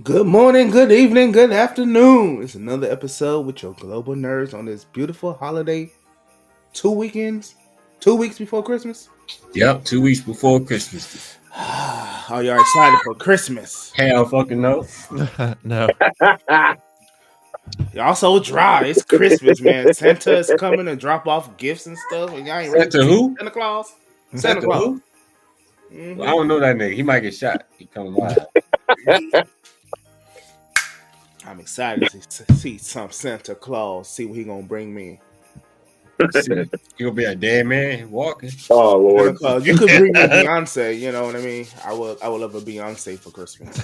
Good morning, good evening, good afternoon. It's another episode with your global nerds on this beautiful holiday. 2 weeks before Christmas. Yep, 2 weeks before Christmas. Are y'all excited for Christmas? Hell fucking no. No. Y'all so dry. It's Christmas, man. Santa is coming to drop off gifts and stuff, and y'all ain't ready Santa to see who? Santa Claus. Santa Santa Claus. who? Mhm. Well, I don't know that nigga. He might get shot. He coming live. I'm excited to see some Santa Claus. See what he gonna bring me. He'll be a dead man walking. Oh Santa Lord. Claus. You could bring me Beyonce. You know what I mean? I would love a Beyonce for Christmas.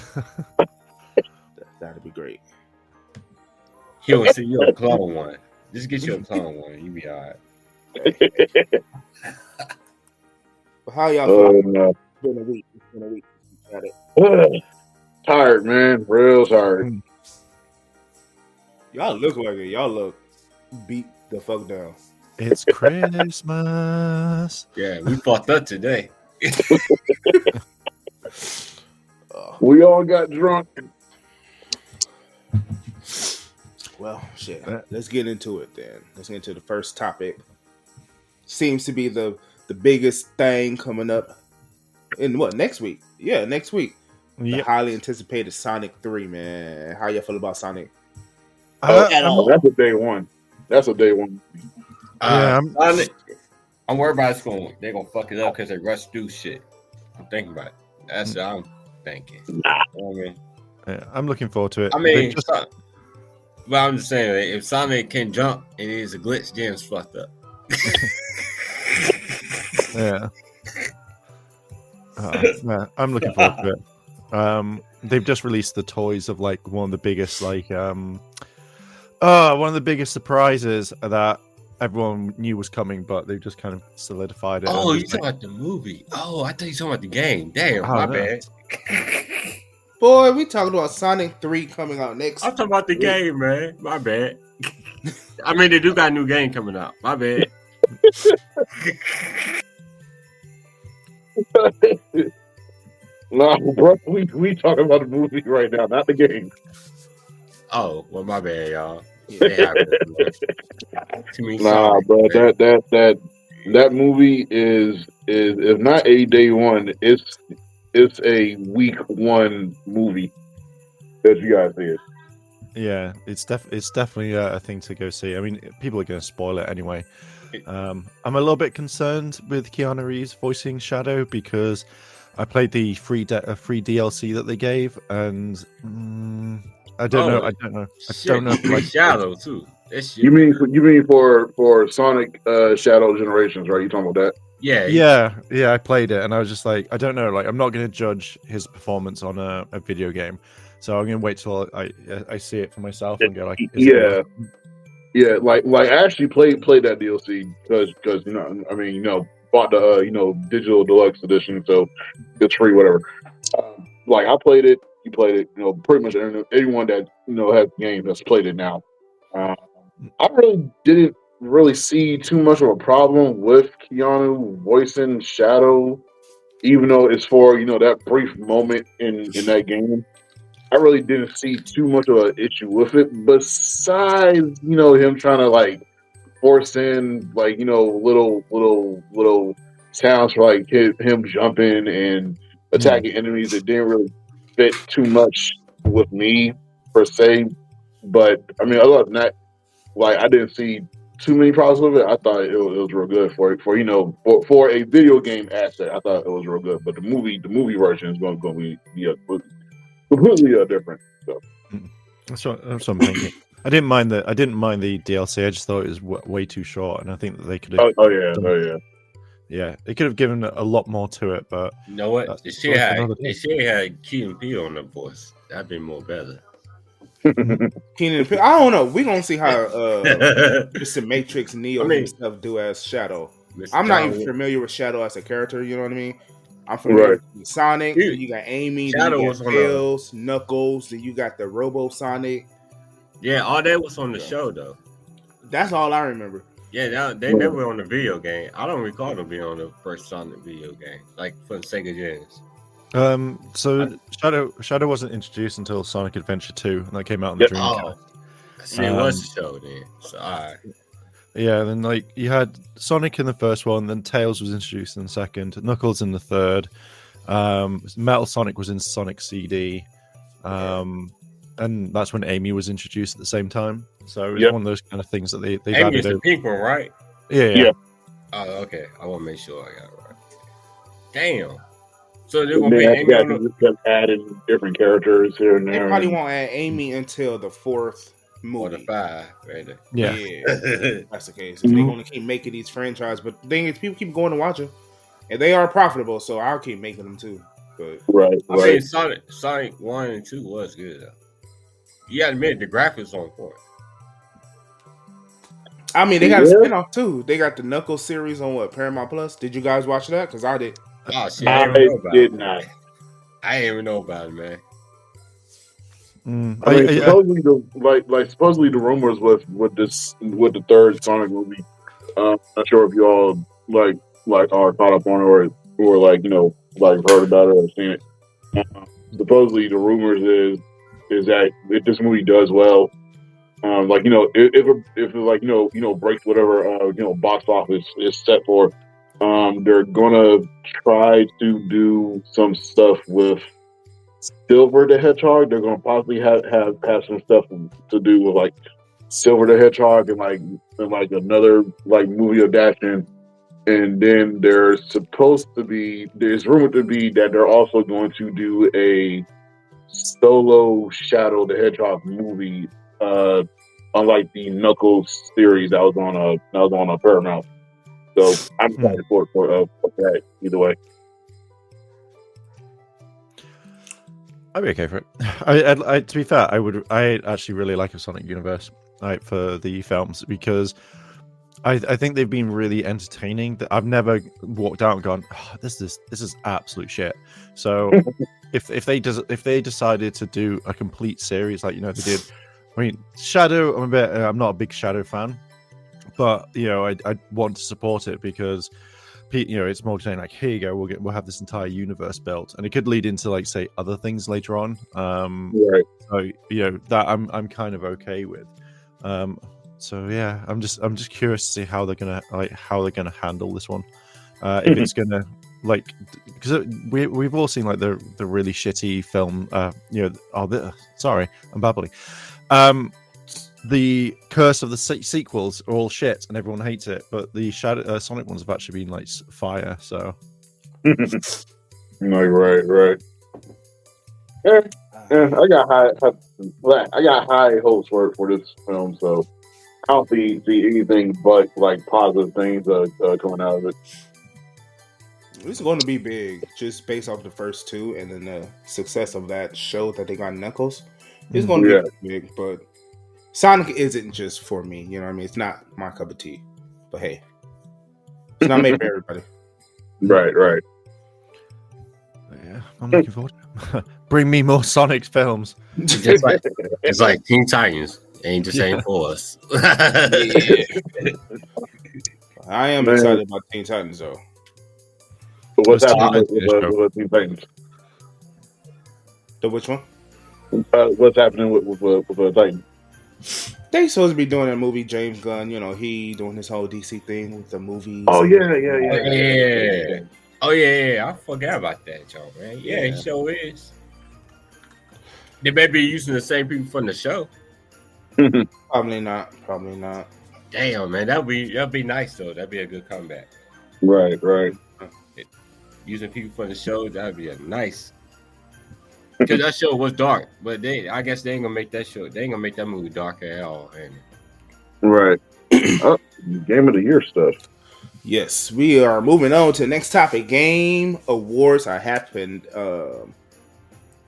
That'd be great. He'll see you a clone one. Just get you a clone one. You be alright. But how y'all Oh feeling? no. It's been a week. It's been a week. Got it. Tired, man. Real tired. Y'all look like it. Y'all look beat the fuck down. It's Christmas. Yeah, we fucked up today. We all got drunk. Well, shit. Let's get into it then. Let's get into the first topic. Seems to be the biggest thing coming up in what, next week? Yeah, next week. The Yep. highly anticipated Sonic 3, man. How y'all feel about Sonic? That's a day one. That's a day one. I'm worried about they're gonna fuck it up because they rush through shit. I'm thinking about it. That's what I'm thinking. You know what I mean? Yeah, I'm looking forward to it. I mean, They've just- but I'm just saying, if Sonic can jump and it is a glitch, then it's fucked up. yeah. Yeah, I'm looking forward to it. They've just released the toys of like one of the biggest one of the biggest surprises that everyone knew was coming, but they've just kind of solidified it. Oh, and you talking about the movie? Oh, I thought you talking about the game. Damn, Oh, my no. bad. Boy, we talking about Sonic 3 coming out next. I'm talking about the game, man. My bad. I mean, they do got a new game coming out. My bad. No, bro. We talking about the movie right now, not the game. Oh, well, my bad, y'all. Yeah. They have it. Too many Nah, Sonic, bro. man. That movie is if not a day one, it's a week one movie that you guys see it. Yeah, it's definitely a thing to go see. I mean, people are going to spoil it anyway. I'm a little bit concerned with Keanu Reeves voicing Shadow because I played the free DLC that they gave, and I don't know. I don't know. If, like, Shadow too. That's You mean for Sonic Shadow Generations, right? You talking about that? yeah. I played it, and I was just like, I don't know. Like, I'm not going to judge his performance on a video game, so I'm going to wait till I see it for myself and go like, is it worth it? Yeah, like I actually played that DLC because bought the digital deluxe edition, so it's free, whatever. Like I played it, you played it, pretty much anyone that has the game has played it now. I really didn't see too much of a problem with Keanu voicing Shadow, even though it's for that brief moment in that game. I really didn't see too much of an issue with it, besides him trying to like force in like little sounds for like him jumping and attacking enemies that didn't really fit too much with me per se. But I mean, other than that, like I didn't see too many problems with it. I thought it was real good for for a video game asset. I thought it was real good. But the movie version is going to be completely different. So That's what I'm thinking. I didn't mind the DLC. I just thought it was way too short, and I think that they could have. oh yeah. Yeah, they could have given a lot more to it, but You know what? That's They for should have another day. Key and P on the voice. That'd be more better. Keenan and Peele. I don't know. We're gonna see how Mr. Mr. Matrix Neo I mean- himself do as Shadow. I'm not even John- familiar with Shadow as a character, you know what I mean? I'm familiar with Sonic, Dude, then you got Amy, Shadow then you was got on Tails, Knuckles, then you got the Robo Sonic. Yeah, all that was on the show though. That's all I remember. Yeah, they never on the video game. I don't recall them being on the first Sonic video game, like for the Sega Genesis. So Shadow wasn't introduced until Sonic Adventure 2, and that came out on the Yep. Dreamcast. See, it was the show then. So, all right. Yeah, then like you had Sonic in the first one, then Tails was introduced in the second, Knuckles in the third, Metal Sonic was in Sonic CD, and that's when Amy was introduced at the same time. So it was one of those kind of things that they've Amy added. is the pink one, right? Yeah. Oh, okay. I want to make sure I got it right. Damn. So they're gonna be Amy just kept adding different characters here and They there. probably won't add Amy until the 4th movie. or the 5, right? Yeah. That's the case. If they're going to keep making these franchises, but the thing is, people keep going to watch them, and they are profitable, so I'll keep making them too. But I mean, Sonic 1 and 2 was good though. You gotta admit the graphics on point. I mean, they got a spinoff too. They got the Knuckles series on Paramount Plus. Did you guys watch that? Because I did. Oh shit! I did not. I didn't even know about it, man. I mean, supposedly the rumors with the third Sonic movie. Not sure if you all are caught up on it or heard about it or seen it. Supposedly the rumors is that if this movie does well, if it breaks whatever box office is set for, they're gonna try to do some stuff with Silver the Hedgehog. They're gonna possibly have some stuff to do with like Silver the Hedgehog and another movie adaptation. And then there's rumored to be that they're also going to do a solo Shadow the Hedgehog movie, unlike the Knuckles series that was on a Paramount. So I'm excited for that either way. I'd be okay for it. I to be fair, I actually really like a Sonic universe, for the films, because I think they've been really entertaining. That I've never walked out and gone, oh, this is absolute shit. So if they decided to do a complete series like they did, I mean, Shadow, I'm not a big Shadow fan, but I want to support it because it's more saying like, here you go, we'll have this entire universe built, and it could lead into say other things later on. Right. So that I'm kind of okay with. So yeah, I'm just curious to see how they're gonna handle this one. If it's gonna because we've all seen the really shitty film. Sorry, I'm babbling. The Curse of the sequels are all shit and everyone hates it, but the Sonic ones have actually been fire. So, right. Yeah, I got high hopes for this film, so I don't see anything but positive things coming out of it. It's going to be big, just based off the first two, and then the success of that show that they got Knuckles. It's going to be big, but Sonic isn't just for me. You know what I mean? It's not my cup of tea. But hey, it's not made for everybody. Right. Yeah, I'm looking forward to it. Bring me more Sonic films. It's like Teen Titans. Ain't the same for us. I am excited about Teen Titans, though. But what's happening with Teen Titans? The which one? What's happening with Titans? They supposed to be doing a movie. James Gunn, he doing his whole DC thing with the movies. Oh yeah. Oh yeah. I forgot about that, Joe, man. Yeah, he sure is. They may be using the same people from the show. Probably not. Damn, man, that'd be nice though. That'd be a good comeback. Right. Using people from the show, that'd be a nice. Because that show was dark, but I guess they ain't gonna make that show. They ain't gonna make that movie dark at all. Right. Game of the Year stuff. Yes, we are moving on to the next topic. Game awards have happened the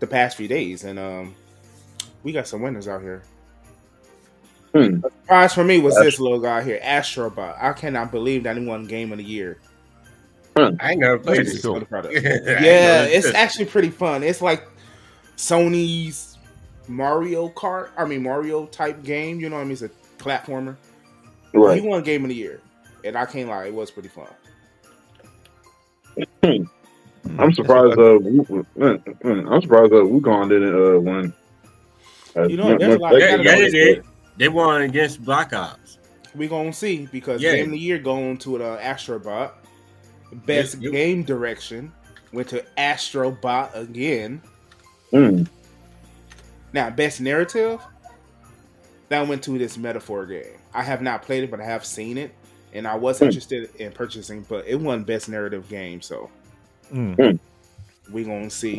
past few days, and we got some winners out here. The surprise for me was this little guy here, Astrobot. I cannot believe that he won Game of the Year. I ain't never played this. Cool. Yeah, it's actually pretty fun. It's like Sony's Mario type game. You know what I mean? It's a platformer. Right. He won Game of the Year, and I can't lie, it was pretty fun. I'm surprised. I'm surprised Wukong didn't win. You know, there's a lot of Yeah, categories. they did. They won against Black Ops. We gonna see because Yeah. Game of the Year going to the Astrobot. Best game direction went to Astrobot again. Now, best narrative that went to this Metaphor game. I have not played it, but I have seen it, and I was interested in purchasing, but it won best narrative game. So we gonna see.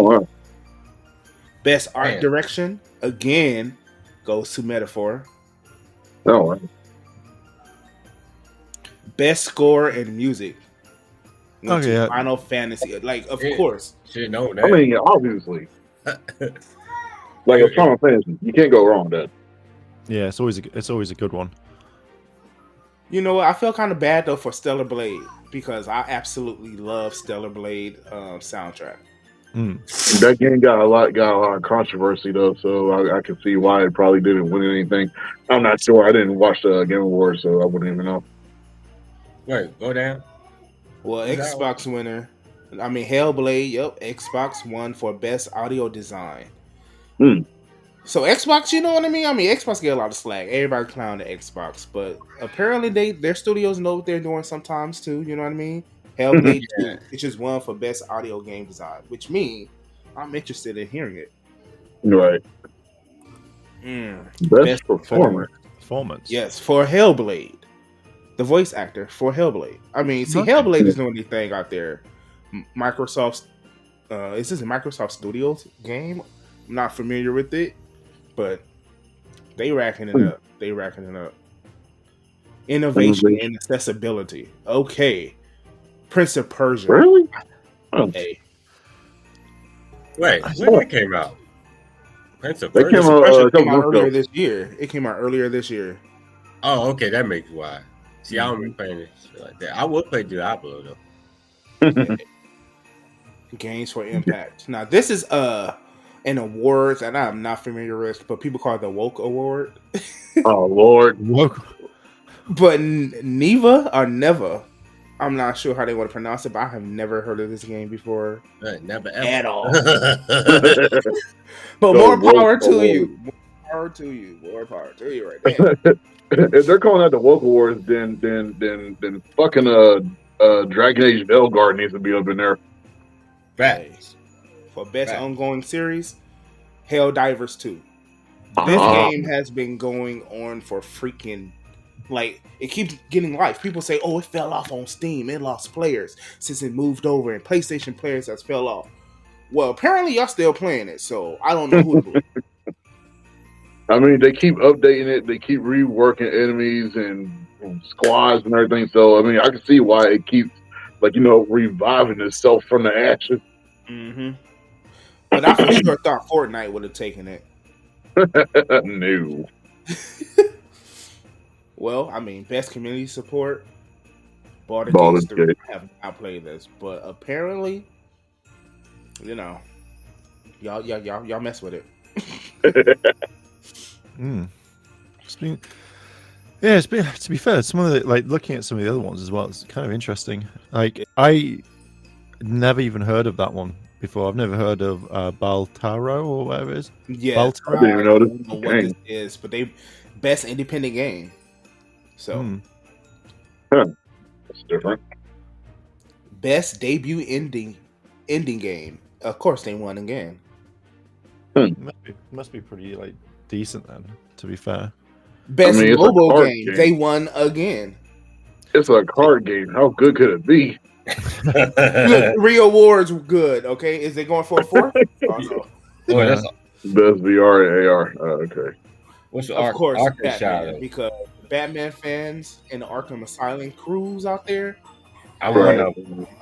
Best art direction again goes to Metaphor. Oh, Best score and music. Yeah. Final Fantasy. Like, of course. Should know that. I mean, obviously. Like a Final Fantasy, you can't go wrong with that. Yeah, it's always a good one. You know what? I feel kind of bad though for Stellar Blade because I absolutely love Stellar Blade soundtrack. That game got a lot of controversy though, so I can see why it probably didn't win anything. I'm not sure. I didn't watch the Game Awards, so I wouldn't even know. Wait, go down. Well, Xbox winner. I mean, Hellblade. Yep, Xbox won for best audio design. So Xbox, you know what I mean? I mean, Xbox get a lot of slack. Everybody clown the Xbox, but apparently their studios know what they're doing sometimes too. You know what I mean? Hellblade 2, it just won for best audio game design, which means I'm interested in hearing it. Right. Best performance. Yes, for Hellblade, the voice actor for Hellblade. I mean, see, Hellblade is doing anything out there. Microsoft's, is this a Microsoft Studios game? I'm not familiar with it, but they racking it up. Innovation and accessibility. Okay. Prince of Persia. Really? Hey. Wait, when that came out? Prince of Persia? Came out earlier this year. It came out earlier this year. Oh, okay, that makes why. See, I don't be playing it like that. I will play Diablo though. Games for Impact. Now this is an award that I'm not familiar with, but people call it the Woke Award. Oh Lord, Woke. But Neva or Neva, I'm not sure how they want to pronounce it, but I have never heard of this game before. Never ever. At all. But more power to you. More power to you. More power to you right there. If they're calling that the Woke Awards, then fucking Dragon Age Belgard needs to be up in there. Facts. For best ongoing series, Helldivers 2. This game has been going on for freaking, like, it keeps getting life. People say, oh, it fell off on Steam. It lost players since it moved over, and PlayStation players has fell off. Well, apparently y'all still playing it, so I don't know who to believe. I mean, they keep updating it. They keep reworking enemies and squads and everything. So, I mean, I can see why it keeps, like, reviving itself from the ashes. Mm-hmm. But I for sure thought Fortnite would have taken it. No. Well, I mean, best community support. Baldur's Gate 3. Have not played this, but apparently, y'all mess with it. It's been, to be fair, some of the, like, looking at some of the other ones as well, it's kind of interesting. Like, I never even heard of that one before. I've never heard of Baltaro or whatever it is. Yeah, Baltaro. I didn't even know what this is, but they best independent game. So that's different. Best debut ending game. Of course, they won again. Must be pretty, like, decent then, to be fair. Best mobile game. They won again. It's a card game. How good could it be? Look, rewards good. Okay, is they going for a 4? Oh no. Boy, that's Best VR and AR. Okay. what's the Of course, Arkham Batman, Shadow? because Batman fans and the Arkham Asylum crews out there I Right.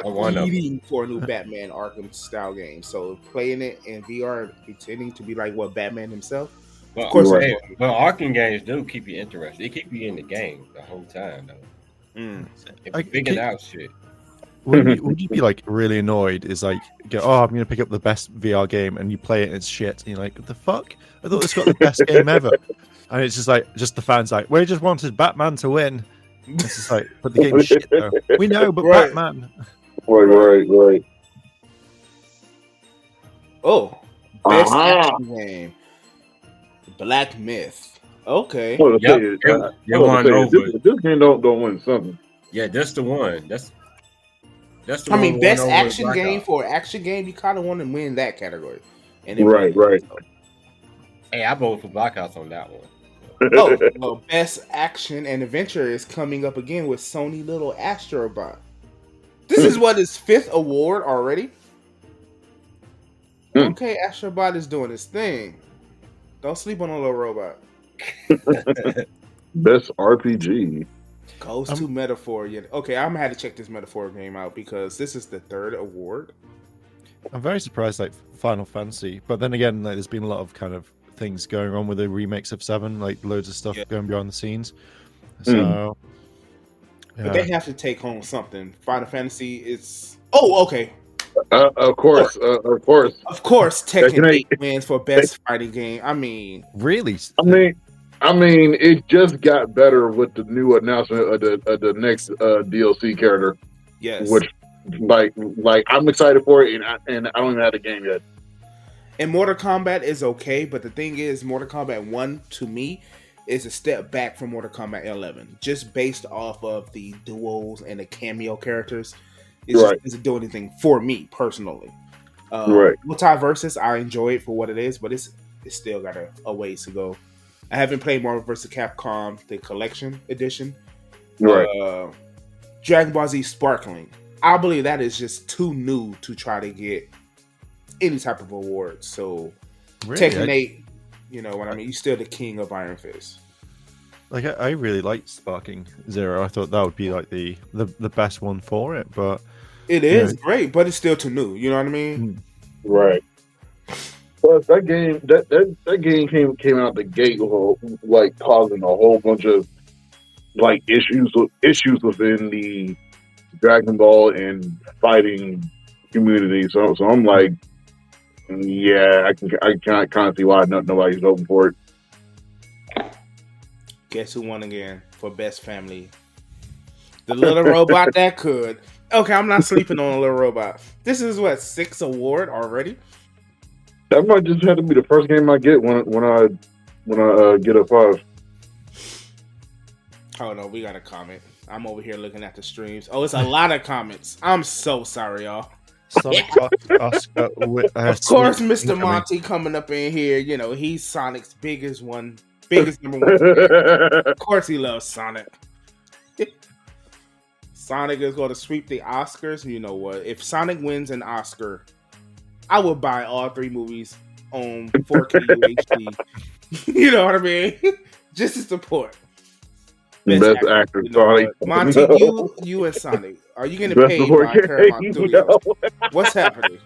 want to. waiting for a new Batman Arkham style game. So playing it in VR, pretending to be like what Batman himself. But, Of course, Right. but Arkham games do keep you interested. They keep you in the game the whole time, though. If you figuring out shit. Would you be like really annoyed? Is like, I'm gonna pick up the best VR game, and you play it and it's shit, and you're like, what the fuck? I thought this got the best game ever, and it's just like, the fans like, we just wanted Batman to win. It's just like, but the game's shit though. We know, but Right. Batman. Right. Oh, best action game, Black Myth. Okay. I was Yep, gonna it won over. this game don't win something. Yeah, that's the one. That's the I one mean, won best over action Black game Ops. for action game. You kind of want to win that category, and it Right, won. right. Hey, I voted for Black Ops on that one. Oh, well, best action and adventure is coming up again with Sony Little Astrobot. This is what his 5th award already. Okay, Astrobot is doing his thing. Don't sleep on a little robot. Best RPG. Goes to Metaphor. Yeah. Okay, I'm gonna have to check this Metaphor game out because this is the 3rd award. I'm very surprised, like Final Fantasy, but then again, like, there's been a lot of kind of things going on with the remakes of 7, like loads of stuff going behind the scenes. So, but they have to take home something. Final Fantasy is. Oh, okay. Of course. Of course, Tekken 8 wins for best fighting game. I mean, really? I mean, it just got better with the new announcement of the next DLC character. Yes. Which, like I'm excited for it, and I don't even have the game yet. And Mortal Kombat is okay, but the thing is, Mortal Kombat 1 to me is a step back from Mortal Kombat 11, just based off of the duos and the cameo characters. It just doesn't do anything for me personally. Multiversus, I enjoy it for what it is, but it's still got a ways to go. I haven't played Marvel vs. Capcom, the collection edition. Dragon Ball Z Sparkling. I believe that is just too new to try to get any type of awards. So Tekken 8, you know what I mean? You're still the king of Iron Fist. Like I really liked Sparking Zero. I thought that would be like the best one for it, but it is great, but it's still too new. You know what I mean? Right. Plus, that game came out the gate like causing a whole bunch of like issues within the Dragon Ball and fighting community. So I'm like, yeah, I can kind of see why nobody's voting for it. Guess who won again for best family? The little robot that could. Okay, I'm not sleeping on a little robot. This is what, 6th award already? That might just have to be the first game I get when I get a 5. Oh no, we got a comment. I'm over here looking at the streams. Oh, it's a lot of comments. I'm so sorry, y'all. Sonic Oscar of course, Mr. Monty coming up in here. You know, he's Sonic's biggest number one fan. Of course, he loves Sonic. Sonic is going to sweep the Oscars. You know what? If Sonic wins an Oscar, I would buy all 3 movies on 4K UHD. You know what I mean? Just to support. Best actor, you know, Sonic. Monty, you and Sonic. Are you getting paid by Paramount Studios? What's happening?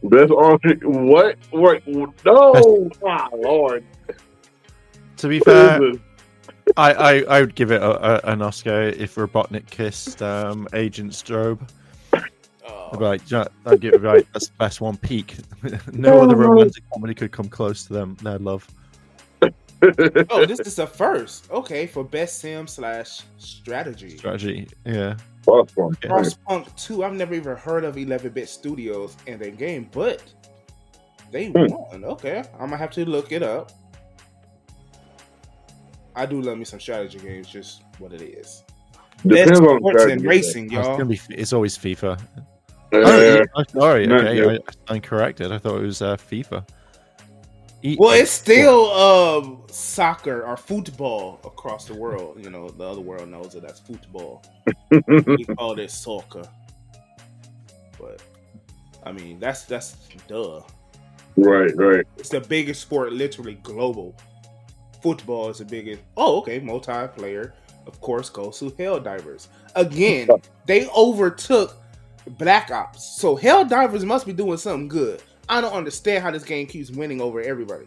Best artist. What? No! Oh, Lord. To be fair, I would give it an Oscar if Robotnik kissed Agent Strobe. Right, I'd give it right. That's the best one. Peak. No other romantic comedy could come close to them. Their love. Oh, this is a first. Okay, for best sim/strategy. Strategy, yeah. Frostpunk 2. I've never even heard of 11-bit Studios and their game, but they won. Okay, I'm gonna have to look it up. I do love me some strategy games, just what it is. Depends best on sports and racing, y'all. It's always FIFA. Sorry, I stand corrected. I thought it was FIFA. Well, it's still soccer or football across the world. You know, the other world knows that that's football. We call it soccer. But I mean, that's duh. Right. It's the biggest sport, literally global. Football is the biggest. Oh, okay, multiplayer. Of course, goes to Helldivers. Again, they overtook Black Ops, so Helldivers must be doing something good. I don't understand how this game keeps winning over everybody.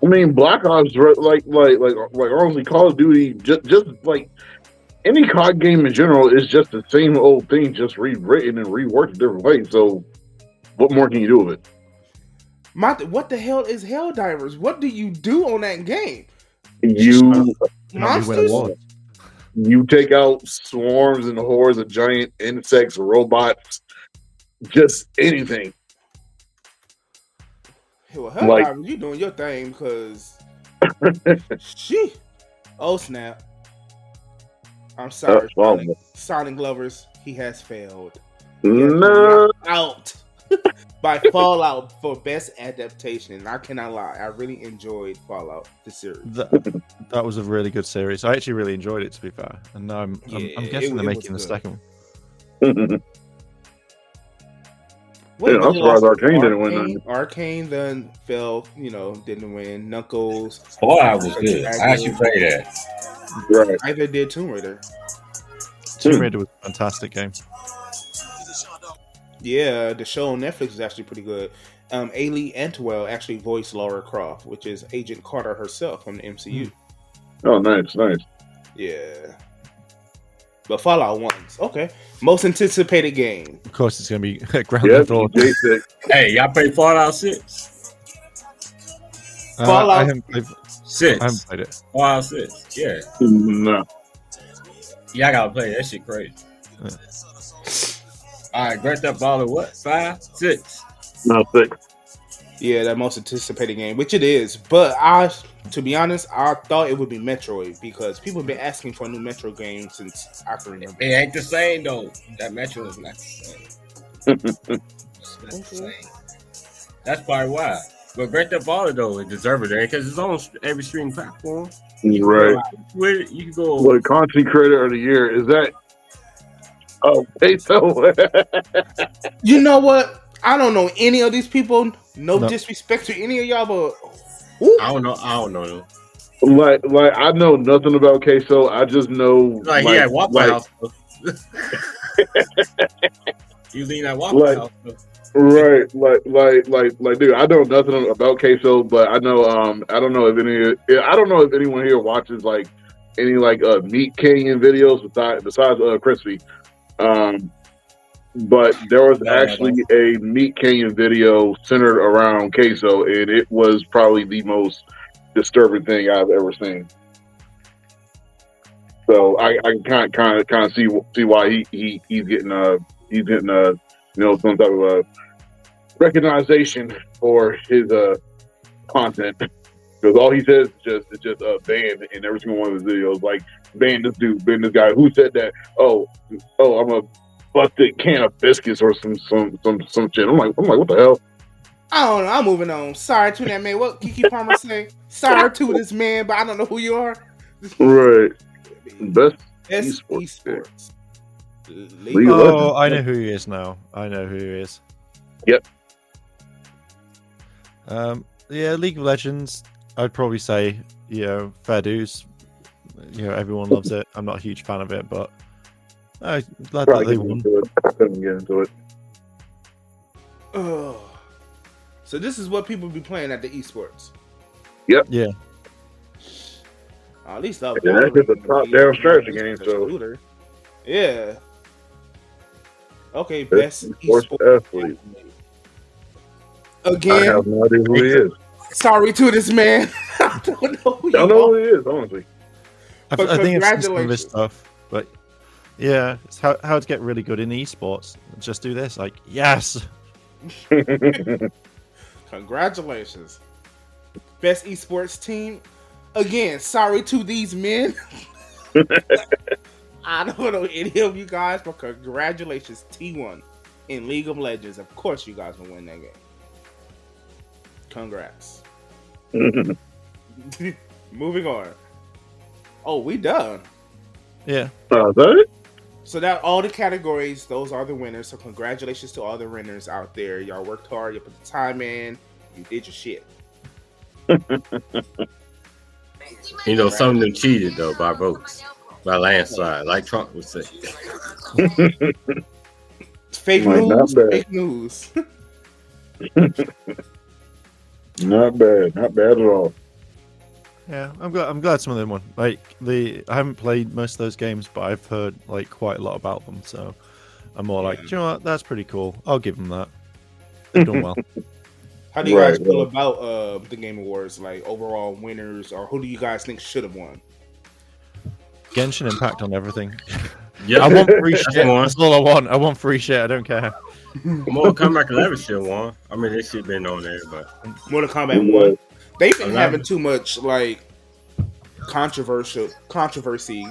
I mean, Black Ops, like honestly, Call of Duty, just like any COD game in general is just the same old thing, just rewritten and reworked a different way. So, what more can you do with it? What the hell is Helldivers? What do you do on that game? Monsters? You take out swarms and hordes of giant insects, robots, just anything. Well, hell, Like- you doing your thing because she. Oh snap! I'm sorry, Sonic lovers. He has failed. He has been No. knocked out by Fallout for best adaptation. And I cannot lie, I really enjoyed Fallout the series. That was a really good series. I actually really enjoyed it, to be fair. And now I'm guessing they're making the second one. I'm surprised Arcane didn't win nothing. Arcane then fell, didn't win. Knuckles. Fallout was good. I actually played that. Right. Either did Tomb Raider. Tomb Raider was a fantastic game. Yeah, the show on Netflix is actually pretty good. Ailey Antwell actually voiced Lara Croft, which is Agent Carter herself from the MCU. Oh, nice. Yeah. But Fallout 1's okay. Most anticipated game. Of course, it's going to be Grand Theft Auto. Hey, y'all played Fallout 6? Fallout I haven't played 6. I haven't played it. Fallout 6. Yeah. No. Y'all gotta play that shit crazy. Yeah. All right, Grand Theft Auto, what? 5, 6? No, 6. Yeah, that most anticipated game, which it is. But to be honest, I thought it would be Metroid because people have been asking for a new Metro game since I can remember. It ain't the same though. That Metro is not the same. It's not the same. That's probably why. But Grand Theft Auto though, it deserves it because it's on every streaming platform. Right. You can go. What content creator of the year is that? Oh, Peso. You know what? I don't know any of these people. No disrespect to any of y'all, but I don't know them. Like I know nothing about Queso. I just know he had Waffle House. You lean at Waffle House. Right, dude. I know nothing about Queso, but I know. I don't know if anyone here watches any Meat Canyon videos besides Crispy. But there was actually a Meat Canyon video centered around Queso, and it was probably the most disturbing thing I've ever seen. So I can kind of see why he's getting some type of recognition for his content, because all he says is just banned in every single one of his videos. Like, ban this dude, ban this guy. Who said that? Oh, I'm a busted can of biscuits or some shit. I'm like, what the hell? I don't know. I'm moving on. Sorry to that man. What Kiki Palmer say? Sorry to this man, but I don't know who you are. Right. Best esports. Oh, I know who he is now. I know who he is. Yep. Yeah, League of Legends. I'd probably say, fair dues. Everyone loves it. I'm not a huge fan of it, but I'm glad that they won. I couldn't get into it. Oh. So this is what people be playing at the esports. Yep. Yeah. At least that's just a top-down strategy game. So shooter. Yeah. Okay, best esports athlete. Again, I have no idea who he is. Sorry to this man. I don't know who he is, honestly. I think it's some of this stuff, but yeah, it's how to get really good in esports. Just do this, yes. Congratulations, best esports team. Again, sorry to these men. I don't know any of you guys, but congratulations, T1 in League of Legends. Of course, you guys will win that game. Congrats. Moving on. Oh, we done. Yeah. Is that it? So that all the categories, those are the winners. So congratulations to all the winners out there. Y'all worked hard. You put the time in. You did your shit. Some of them cheated though by votes, by landslide, like Trump would say. Fake news. Fake news. Not bad at all. Yeah, I'm glad some of them won. I haven't played most of those games, but I've heard quite a lot about them. So I'm more do you know what? That's pretty cool. I'll give them that. They've done well. How do you guys feel about the Game Awards? Overall winners, or who do you guys think should have won? Genshin Impact on everything. Yeah, I want free shit. one. That's all I want. I want free shit. I don't care. Mortal Kombat 11 shit won. I mean, this shit been on there, but Mortal Kombat 1. They've been 11. having too much like controversy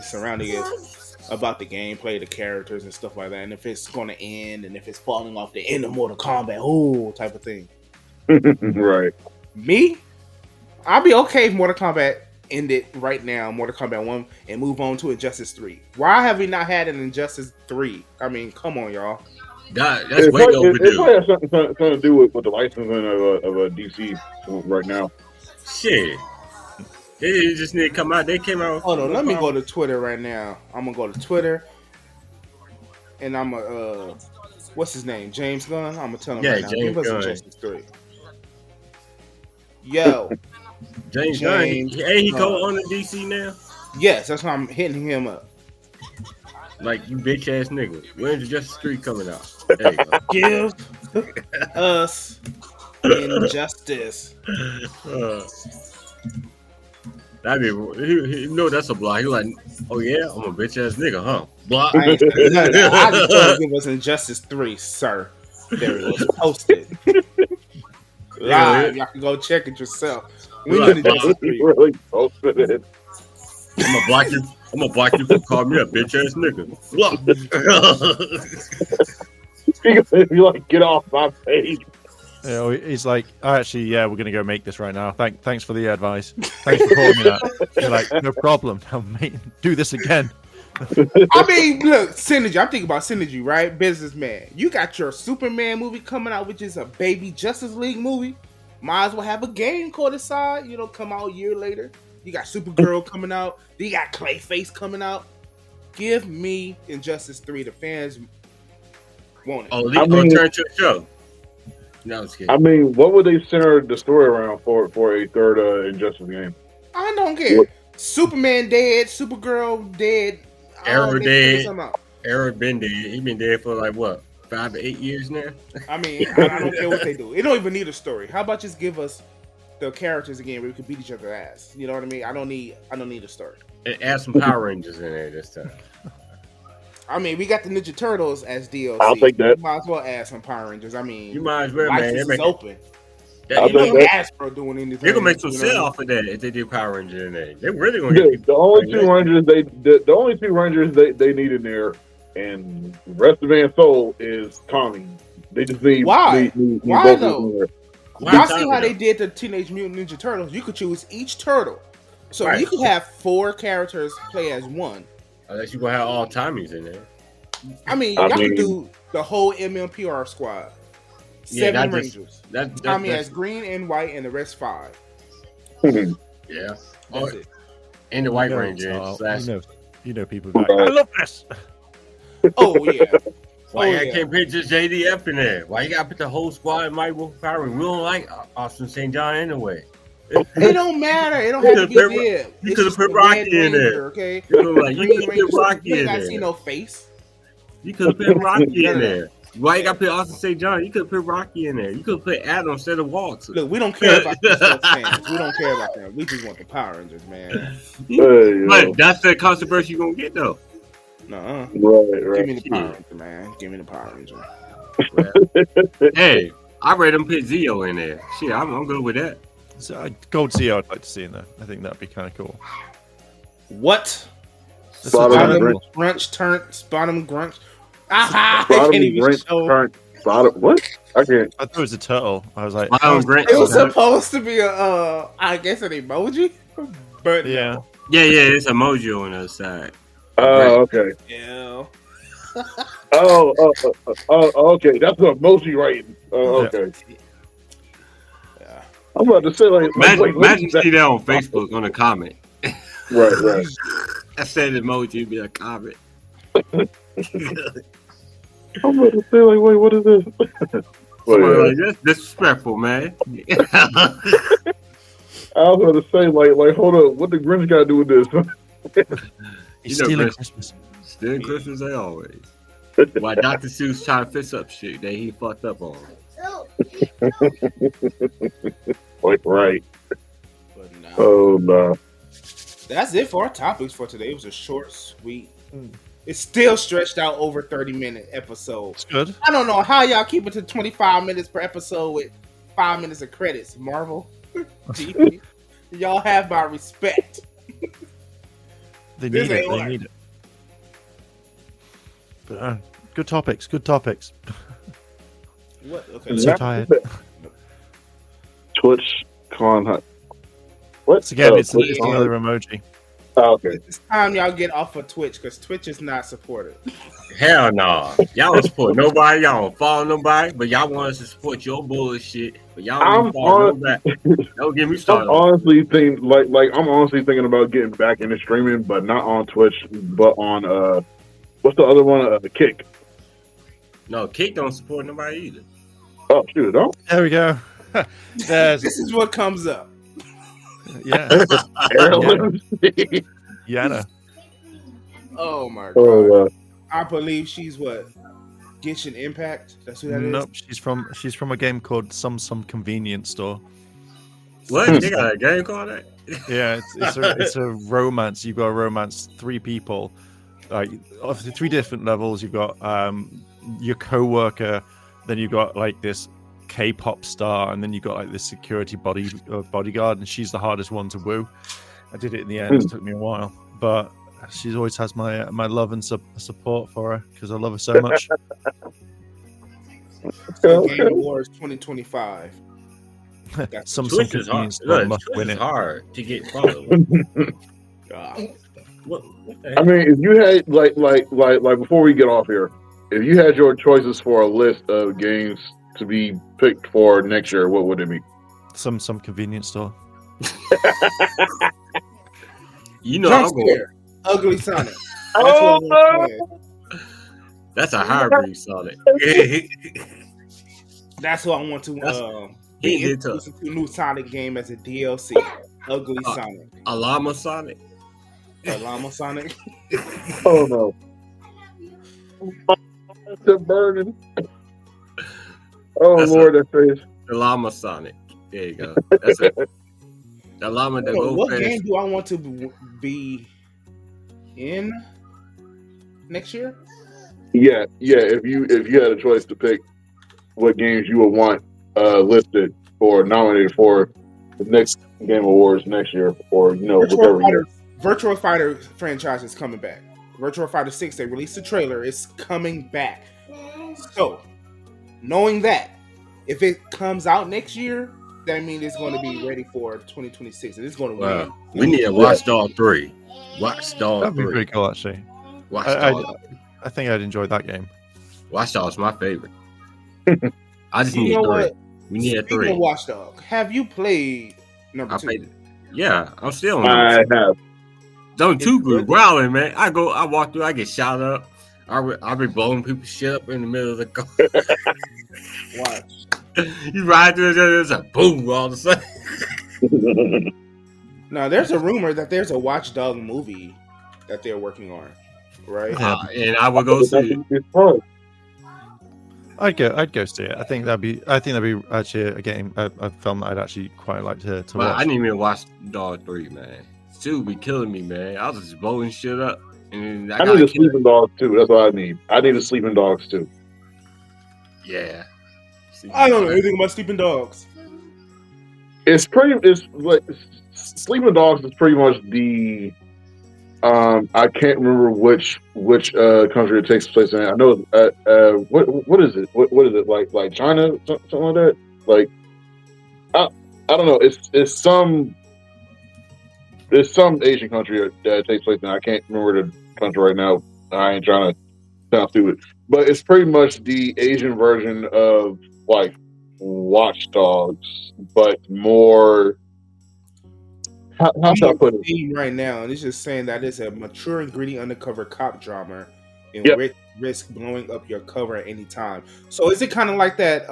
surrounding it about the gameplay, the characters, and stuff like that, and if it's going to end, and if it's falling off the end of Mortal Kombat, type of thing. Right. Me, I'll be okay if Mortal Kombat ended right now, Mortal Kombat 1, and move on to Injustice 3. Why have we not had an Injustice 3? I mean, come on, y'all. That's It way probably overdue. has something to do with the licensing of a DC right now. Shit. They just need to come out. They came out. Hold on, let me go to Twitter right now. I'm gonna go to Twitter, and I'm gonna what's his name? James Gunn. I'm gonna tell him right now. Give us Injustice 3. Yo, James Gunn. Hey, he co-on the DC now. Yes, that's why I'm hitting him up. Like, you bitch ass nigga. When's Injustice 3 coming out? There you go. Give us Injustice. That'd be, he know that's a block. He like, oh yeah, I'm a bitch ass nigga, huh? Block. I just told him give us Injustice 3, sir. There it was posted. Live. Y'all can go check it yourself. We need Injustice 3. Really posted it. I'm gonna block you. I'm gonna block you for calling me a bitch ass nigga. Block. You like, get off my page. You know, he's like, actually, yeah, we're gonna go make this right now. Thanks for the advice. Thanks for calling me that. You're like, no problem. I'll do this again. I mean, look, synergy. I'm thinking about synergy, right? Businessman. You got your Superman movie coming out, which is a baby Justice League movie. Might as well have a game coincide, come out a year later. You got Supergirl coming out. You got Clayface coming out. Give me Injustice 3. The fans want it. Oh, they're gonna turn to a show. No, I was kidding. I mean, what would they center the story around for a third Injustice game? I don't care. What? Superman dead. Supergirl dead. Arrow dead. Arrow been dead. He been dead for like what, 5 to 8 years now. I mean, I don't care what they do. It don't even need a story. How about just give us the characters again where we could beat each other's ass? You know what I mean? I don't need a story. And add some Power Rangers in there this time. I mean, we got the Ninja Turtles as DLC. I'll take that. You might as well add some Power Rangers. I mean, you might as well, man. It's open. I'll take that. Hasbro doing anything. They're gonna make some sale off of that if they do Power Ranger in there. They're really gonna get the only two Rangers they need in there, and the rest of Van Soul is Tommy. They just need why though? Y'all see how they did the Teenage Mutant Ninja Turtles? You could choose each turtle, so you could have 4 characters play as one. Unless you gonna have all Tommies in there. I mean, y'all could do the whole MMPR squad. 7 Rangers. Tommy has green and white, and the rest 5. Yeah, that's it. And the White Ranger. You know, people. Like, I love this. Oh yeah. Why I can't put just JDF in there? Why you gotta put the whole squad in Mighty Wolf Power? We don't like Austin St. John anyway. It don't matter. It don't have to be there. You could have put Rocky in there. Okay. You could have put Rocky in there. I see no face. You could have put Rocky in there. Why you got to put Austin St. John? You could have put Rocky in there. You could have put Adam instead of Waltz. Look, we don't care about the fans. We don't care about them. We just want the Power Rangers, man. But that's the controversy you're going to get, though. Right. Give me the Power Ranger, man. Give me the Power Ranger. Hey, I read them put Zeo in there. Shit, I'm good with that. So, Gold Zeo I'd like to see in there. I think that'd be kind of cool. What? Bottom Grunch. Aha! I can't even show. What? I can't. I thought it was a turtle. I was like, it was supposed to be I guess an emoji, but yeah, it's emoji on the other side. Oh, okay. Yeah. Okay. That's the emoji, right? Okay. Yeah. I'm about to say imagine see that on Facebook on a comment. Right. I said emoji be a comment. I'm about to say wait, what is this? That's disrespectful, man. I was about to say hold up, what the Grinch got to do with this? He's stealing Christmas. Stealing Christmas as always. Why Dr. Seuss trying to fix up shit that he fucked up on. Right. But no. Oh no. That's it for our topics for today. It was a short, sweet It's still stretched out over 30-minute episode. It's good. I don't know how y'all keep it to 25 minutes per episode with 5 minutes of credits. Marvel, DC, y'all have my respect. They This need it. ain't They hard. need it. But, good topics. Good topics. What? Okay. I'm so tired. Twitch con. What? It's again. It's Twitch the con? other emoji. Oh, okay. It's time y'all get off of Twitch because Twitch is not supported. Hell no. Y'all don't support nobody. Y'all don't follow nobody. But y'all want us to support your bullshit. But y'all don't follow nobody. Don't get me started. I'm honestly thinking about getting back into streaming, but not on Twitch, but on what's the other one? Kick. No, Kick don't support nobody either. Oh shoot, don't. There we go. There's This is what comes up. yeah. Maryland. Yana. Oh my god! Oh, I believe she's what? Genshin Impact. That's who that is. Nope. She's from a game called some convenience store. What? They got a game called that? Yeah, it's a romance. You've got to romance 3 people, like obviously 3 different levels. You've got your co-worker, then you've got like this K-pop star, and then you've got like this security bodyguard, and she's the hardest one to woo. I did it in the end. It took me a while, but she always has my love and support for her because I love her so much. So Game Awards 2025. some Twitch is hard. convenience store Look, must Twitch win is it. hard to get followed. What the I heck? mean, if you had like before we get off here, if you had your choices for a list of games to be picked for next year, what would it be? Some convenience store. You know, Jump I'm going. Scare, Ugly Sonic. That's Oh, what I'm playing. That's a hybrid Sonic. That's who I want to be He did too. introduced to a new Sonic game as a DLC. Ugly Sonic. Alama Sonic. Llama Sonic. Oh no! It's burning. Oh That's Lord, that face. The Llama Sonic. There you go. That's it. The llama that goes What fast. game do I want to be in next year? Yeah. If you had a choice to pick what games you would want listed or nominated for the next Game Awards next year, or whichever year. Virtual Fighter franchise is coming back. Virtual Fighter 6, they released a trailer. It's coming back. So, knowing that, if it comes out next year, that means it's going to be ready for 2026. And it's going to win. We need a Watch Dog 3. Watch Dog That'd be 3. pretty cool, actually. Watch I Dog. think I'd enjoy that game. Watch Dog's my favorite. I just You need know 3. what? We need a Speaking 3. of Watchdog, have you played number I 2? played it. Yeah, I'm still on I number 2. have. Zone 2 It's good. good. Growling, man. I walk through, I get shot up. I be blowing people's shit up in the middle of the car. Watch. You ride through there, there's a boom all of a sudden. Now, there's a rumor that there's a Watchdog movie that they're working on, right? Yeah. And I will go see it. It's fun. I'd go see it. I think that'd be actually a game, a film that I'd actually quite like to Man, watch. I didn't even watch Dog 3, man. 2 be killing me, man. I was just blowing shit up. And I need a sleeping dog too. That's what I need. I need a sleeping dogs too. Yeah. I don't know anything about sleeping dogs. It's like sleeping dogs is pretty much the I can't remember which country it takes place in. I know what is it? What is it like China, something like that? Like I don't know. It's some Asian country that it takes place in. I can't remember the country right now. I ain't trying to sound stupid, but it's pretty much the Asian version of like Watch Dogs, but more. How should I put it? Steam right now, and it's just saying that it's a mature and gritty undercover cop drama in Yep. which risk blowing up your cover at any time. So is it kind of like that,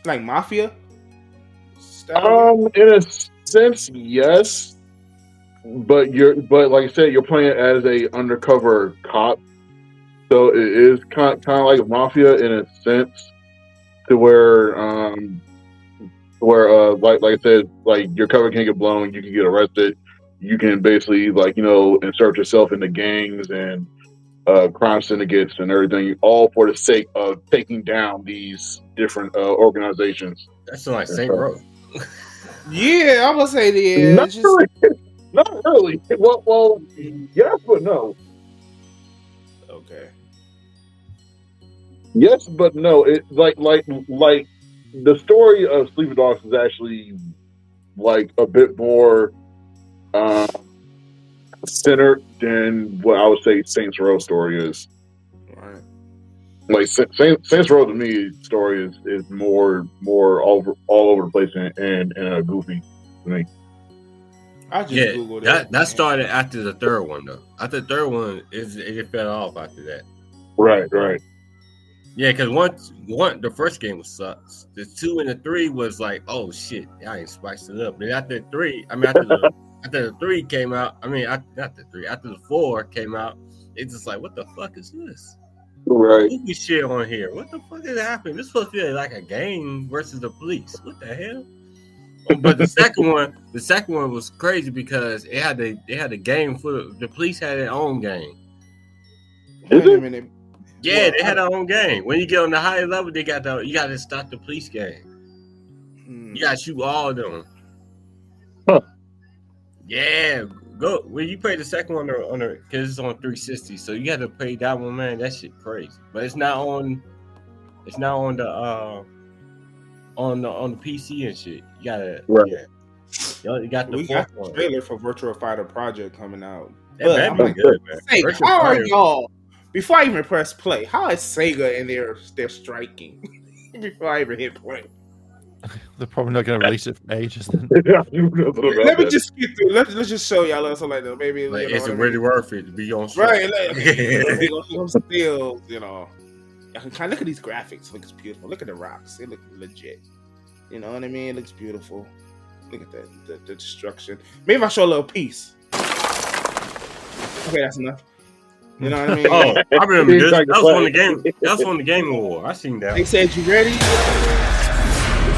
like Mafia style? In a sense, yes, but like I said, you're playing it as a undercover cop, so it is kind of like Mafia in a sense, to where like I said, like your cover can get blown, you can get arrested, you can basically insert yourself into gangs and crime syndicates and everything, all for the sake of taking down these different organizations. That's like and Saint stuff. Row. Yeah, I'm gonna say Not it's just really. Not really. Well, yes, but no. okay. Yes, but no. It like the story of Sleeping Dogs is actually like a bit more centered than what I would say Saints Row story is. Right. Like Saints Row to me, story is more all over the place and goofy to me. I just Yeah, googled it. that started after the third one though. After the third one, it fell off after that. Right. Yeah, because the first game was sucks. The 2 and the 3 was like, oh shit, I ain't spiced it up. Then after the 3 came out, after the 4 came out, it's just like, what the fuck is this? Right. Goofy shit on here. What the fuck is happening? This is supposed to be like a game versus the police. What the hell? But the second one was crazy because they had the game for the police had their own game. Wait a minute. Yeah, Well, they had their own game. When you get on the higher level, you got to stop the police game. You got to shoot all of them. Huh. Yeah, go when you play the second one on the because it's on 360, so you got to play that one, man. That shit crazy, but it's not on the on the PC and shit. You gotta you got the we fourth got the one. trailer for Virtual Fighter Project coming out. That I'm better like, be good, man. hey, Virtual how are Fighter- y'all? Before I even press play, how is Sega in there? They're striking before I even hit play. They're probably not going to release it for ages. Then. Let me just get through. Let's just show y'all something like that. Maybe like, you know it's what I really mean? worth it to be on stream. Right. I'm still, I can kind of look at these graphics. It looks beautiful. Look at the rocks. They look legit. You know what I mean? It looks beautiful. Look at that, the destruction. Maybe if I show a little piece. Okay, that's enough. You know what I mean? Oh, I remember this. That was on the game. That was on the Game Award. I seen that. They said, "You ready?"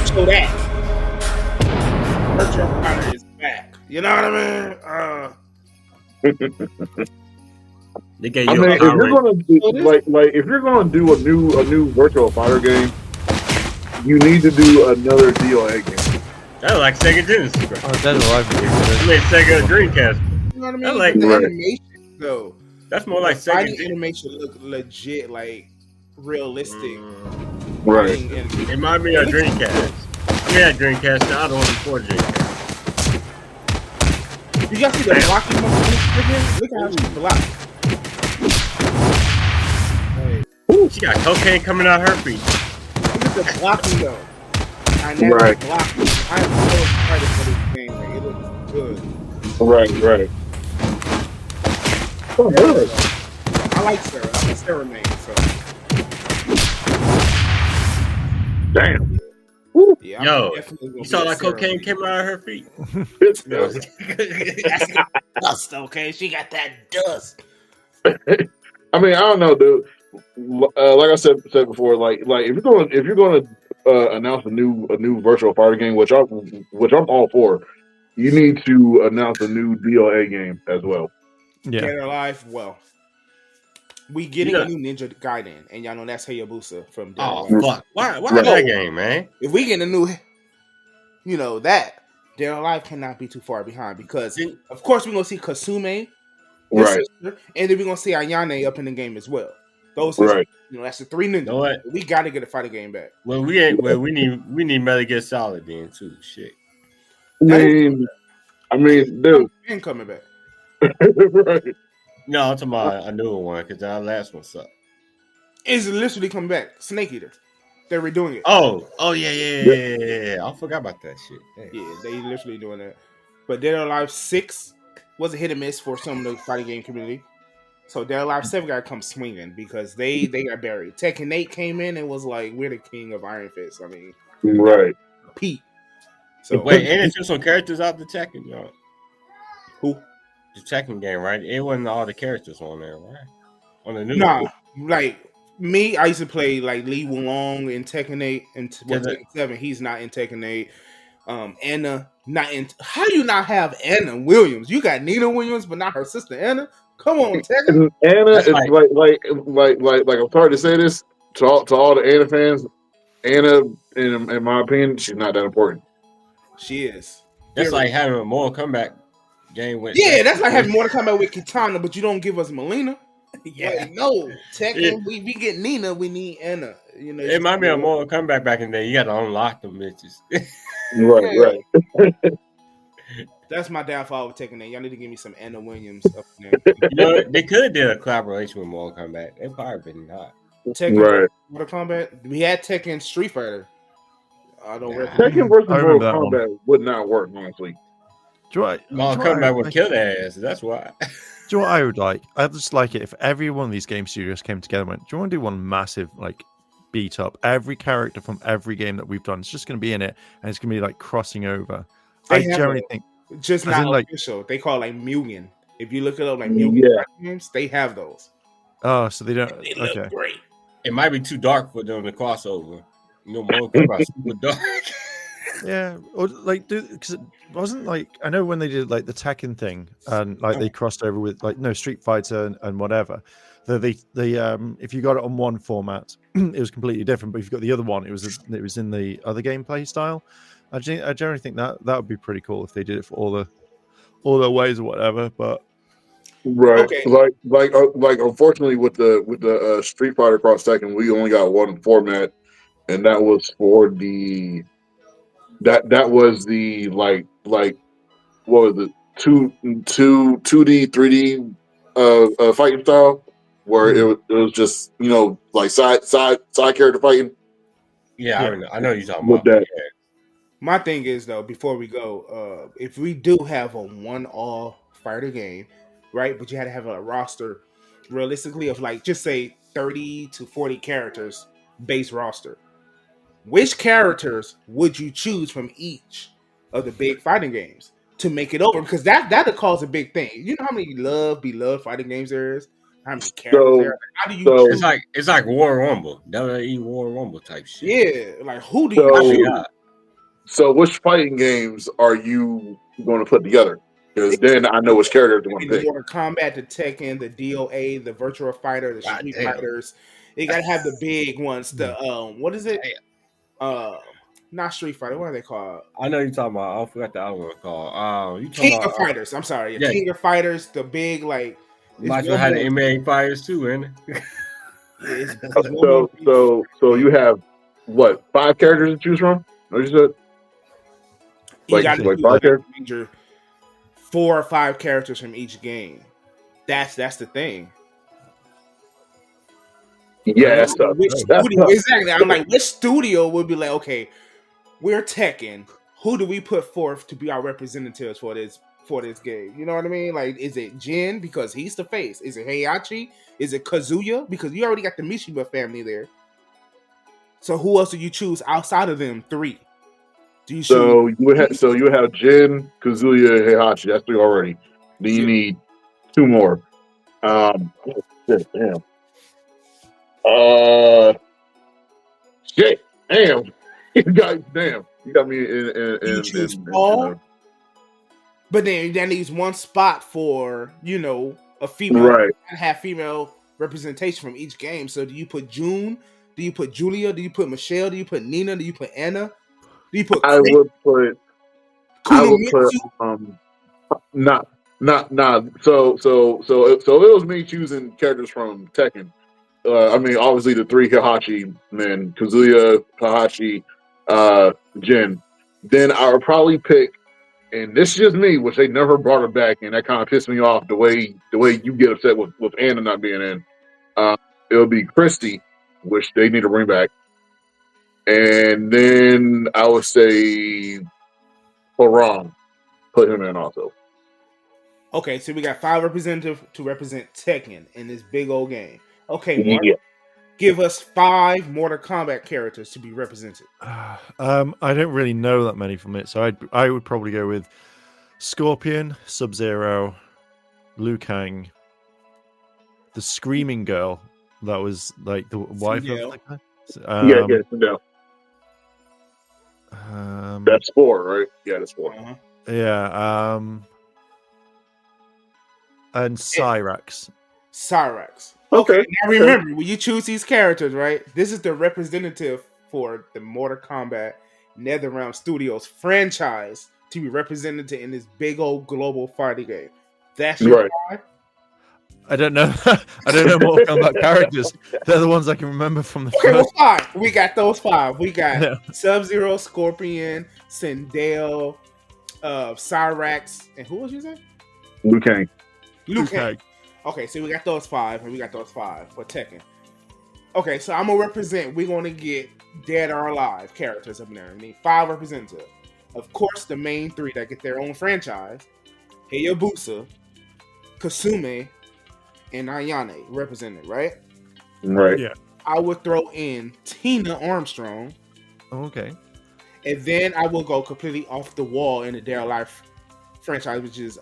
Show that. Virtual Fighter is back. You know what I mean? They gave I you mean, a if you're gonna do, this- if you're gonna do a new Virtual Fighter game, you need to do another DOA game. That's like Sega Genesis. Bro. Oh, Dead or Alive. I mean Sega Dreamcast. You know what I mean? I like the right. animation, though. That's more like The fighting Sega. animation look legit, like realistic. Right. fighting It animation. might be a Dreamcast. I mean, a Dreamcast. The other one before Dreamcast. You guys see the blocking motion? Look at how she block. Hey, She got cocaine coming out her feet. look at the blocking though. I never Right. blocked. I'm so excited for this game. Like, it looks good. Right. Oh, good. I like Sarah. I'm a Sarah main, so Damn. yeah. Yo, definitely gonna You be saw a that Sarah cocaine main. came out of her feet. It's That's dust, okay? She got that dust. I mean, I don't know, dude. Like I said before, like if you're gonna announce a new Virtual Fighter game, which I'm all for, you need to announce a new DOA game as well. Yeah. Dead or Alive, well, we getting Yeah. a new Ninja Gaiden, and y'all know that's Hayabusa from Dead or Oh Alive. fuck! Why Right. that game, man? If we get a new, that Dead or Alive cannot be too far behind because, of course, we're gonna see Kasume, his Right. sister, and then we're gonna see Ayane up in the game as well. Those, Right. that's the three ninjas. You know what? We got to get a fighting game back. Well, we need Metal Gear Solid then too. Shit. I mean, dude. And coming back. Right. No, I'm talking about a newer one because that last one sucked. It's literally coming back. Snake Eater. They're redoing it. Oh yeah. I forgot about that shit. Damn. Yeah, they literally doing that. But Dead or Alive 6 was a hit or miss for some of the fighting game community. So Dead or Alive 7 got to come swinging because they got buried. Tekken 8 came in and was like, we're the king of Iron Fist. I mean, Right. Pete. So Wait, and it's just some characters out the Tekken, yo. who? The Tekken game, right? It wasn't all the characters on there, right? On the new Nah, one. like me, I used to play like Lee Wulong in Tekken 8 and Yeah, Tekken 7. He's not in Tekken 8. Anna not in. How you not have Anna Williams? You got Nina Williams, but not her sister Anna. Come on, Tekken. And Anna That's is like like I'm sorry to say this to all the Anna fans. Anna, in my opinion, she's not that important. She is. that's Very. like having a Mortal Kombat game with Yeah, Tekken. that's like having Mortal Kombat with Kitana, but you don't give us Melina. Yeah. Like, no, Tekken. It, We get Nina. We need Anna. You know, it might be a Mortal Kombat back in the day. You got to unlock them bitches. Right. That's my downfall with Tekken. Y'all need to give me some Anna Williams up there. You know, they could do a collaboration with Mortal Kombat. They probably been not. Tekken Right. Mortal Kombat. We had Tekken Street Fighter. I don't Nah. recognize. Tekken versus I Mortal remember that one. Kombat would not work, honestly. Do you know what- Mortal do you know what I- Kombat would kill their ass. That's why. Do you know what I would like? I'd just like it if every one of these game studios came together and went, do you want to do one massive, like, beat up? Every character from every game that we've done is just going to be in it, and it's going to be, like, crossing over. They I have generally it. think, Just as not in, like- official. They call it like Mugen. If you look it up, like Mugen Yeah. games, they have those. oh, so they don't, They look okay. great. It might be too dark for them to cross over. You know, Mortal Kombat super dark. Yeah, or like, because it wasn't like, I know when they did like the Tekken thing and like they crossed over with like Street Fighter and whatever. They if you got it on one format, it was completely different. But if you got the other one, it was in the other gameplay style. I generally think that would be pretty cool if they did it for all their ways or whatever. But Right. Okay. Like unfortunately with the Street Fighter Cross Tekken, we only got one format, and that was for the that was the like what was it, 2D 3D fighting style, where it was just like side character fighting Yeah, Yeah. I know you're talking with about. that. My thing is though, before we go, if we do have a one-all fighter game, right? But you had to have a roster, realistically, of like just say 30 to 40 characters, base roster. Which characters would you choose from each of the big fighting games to make it over? Because that'll cause a big thing. You know how many beloved fighting games there is? How many characters there are? How do you so- choose? It's like War Rumble, WWE War Rumble type shit. Yeah, like who do you So- choose? Yeah. So which fighting games are you going to put together? Because then I know which characters to want to The pick. Mortal Kombat, the Tekken, the DOA, the Virtual Fighter, the God Street damn. Fighters. You gotta have the big ones. The what is it? Not Street Fighter. What are they called? I know you're talking about. I forgot the other one called. You King talking of about? Fighters. I'm sorry. yeah. King of Fighters. The big like. Might as well have the NBA fighters too, ain't it? It's one more So you have what, 5 characters to choose from? What you said? you like- gotta like do 5 like characters? major 4 or 5 characters from each game. That's the thing. Yeah, that's tough. Which That's studio, tough. exactly. I'm like, which studio would be like, okay, we're Tekken. Who do we put forth to be our representatives for this game? You know what I mean? Like, is it Jin because he's the face? Is it Heihachi? Is it Kazuya? Because you already got the Mishima family there. So who else do you choose outside of them 3? Do you choose? So you would have Jin, Kazuya, Heihachi. That's 3 already. Then you Yeah. need 2 more. Shit, damn. Shit, damn. You got me You choose in Paul? But then that leaves one spot for a female. right. Have female representation from each game. So do you put June? Do you put Julia? Do you put Michelle? Do you put Nina? Do you put Anna? Do you put I would put Kunomitsu? not. So if it was me choosing characters from Tekken, I mean obviously the 3 Heihachi men, Kazuya, Heihachi, Jin. Then I would probably pick, and this is just me, which they never brought her back, and that kind of pissed me off the way you get upset with Anna not being in. It would be Christy, which they need to bring back, and then I would say Haram, put him in also. Okay, so we got 5 representatives to represent Tekken in this big old game. Okay, Mark, Yeah. give us 5 Mortal Kombat characters to be represented. I don't really know that many from it, so I would probably go with Scorpion, Sub-Zero, Liu Kang, the Screaming Girl that was like the wife Sindel. of the guy. Yeah. That's Spore, right? Yeah, that's Spore. Uh-huh. Yeah. And Cyrax. Cyrax. Okay. Okay, now remember, when you choose these characters, right? This is the representative for the Mortal Kombat NetherRealm Studios franchise to be represented in this big old global fighting game. That's your Right. five? I don't know. I don't know Mortal Kombat characters. They're the ones I can remember from the Okay, well, first. five. We got those five. We got Yeah. Sub-Zero, Scorpion, Sindel, Cyrax, and who was you say? Liu Kang. Liu Kang. Okay. Okay, so we got those five, and we got those five for Tekken. Okay, so I'm gonna represent. We're gonna get dead or alive characters up in there. I need 5 representatives. Of course, the main 3 that get their own franchise: Hayabusa, Kasume, and Ayane represented. Right? Right. Yeah. I would throw in Tina Armstrong, Okay. and then I will go completely off the wall in the Dead or Alive franchise, which is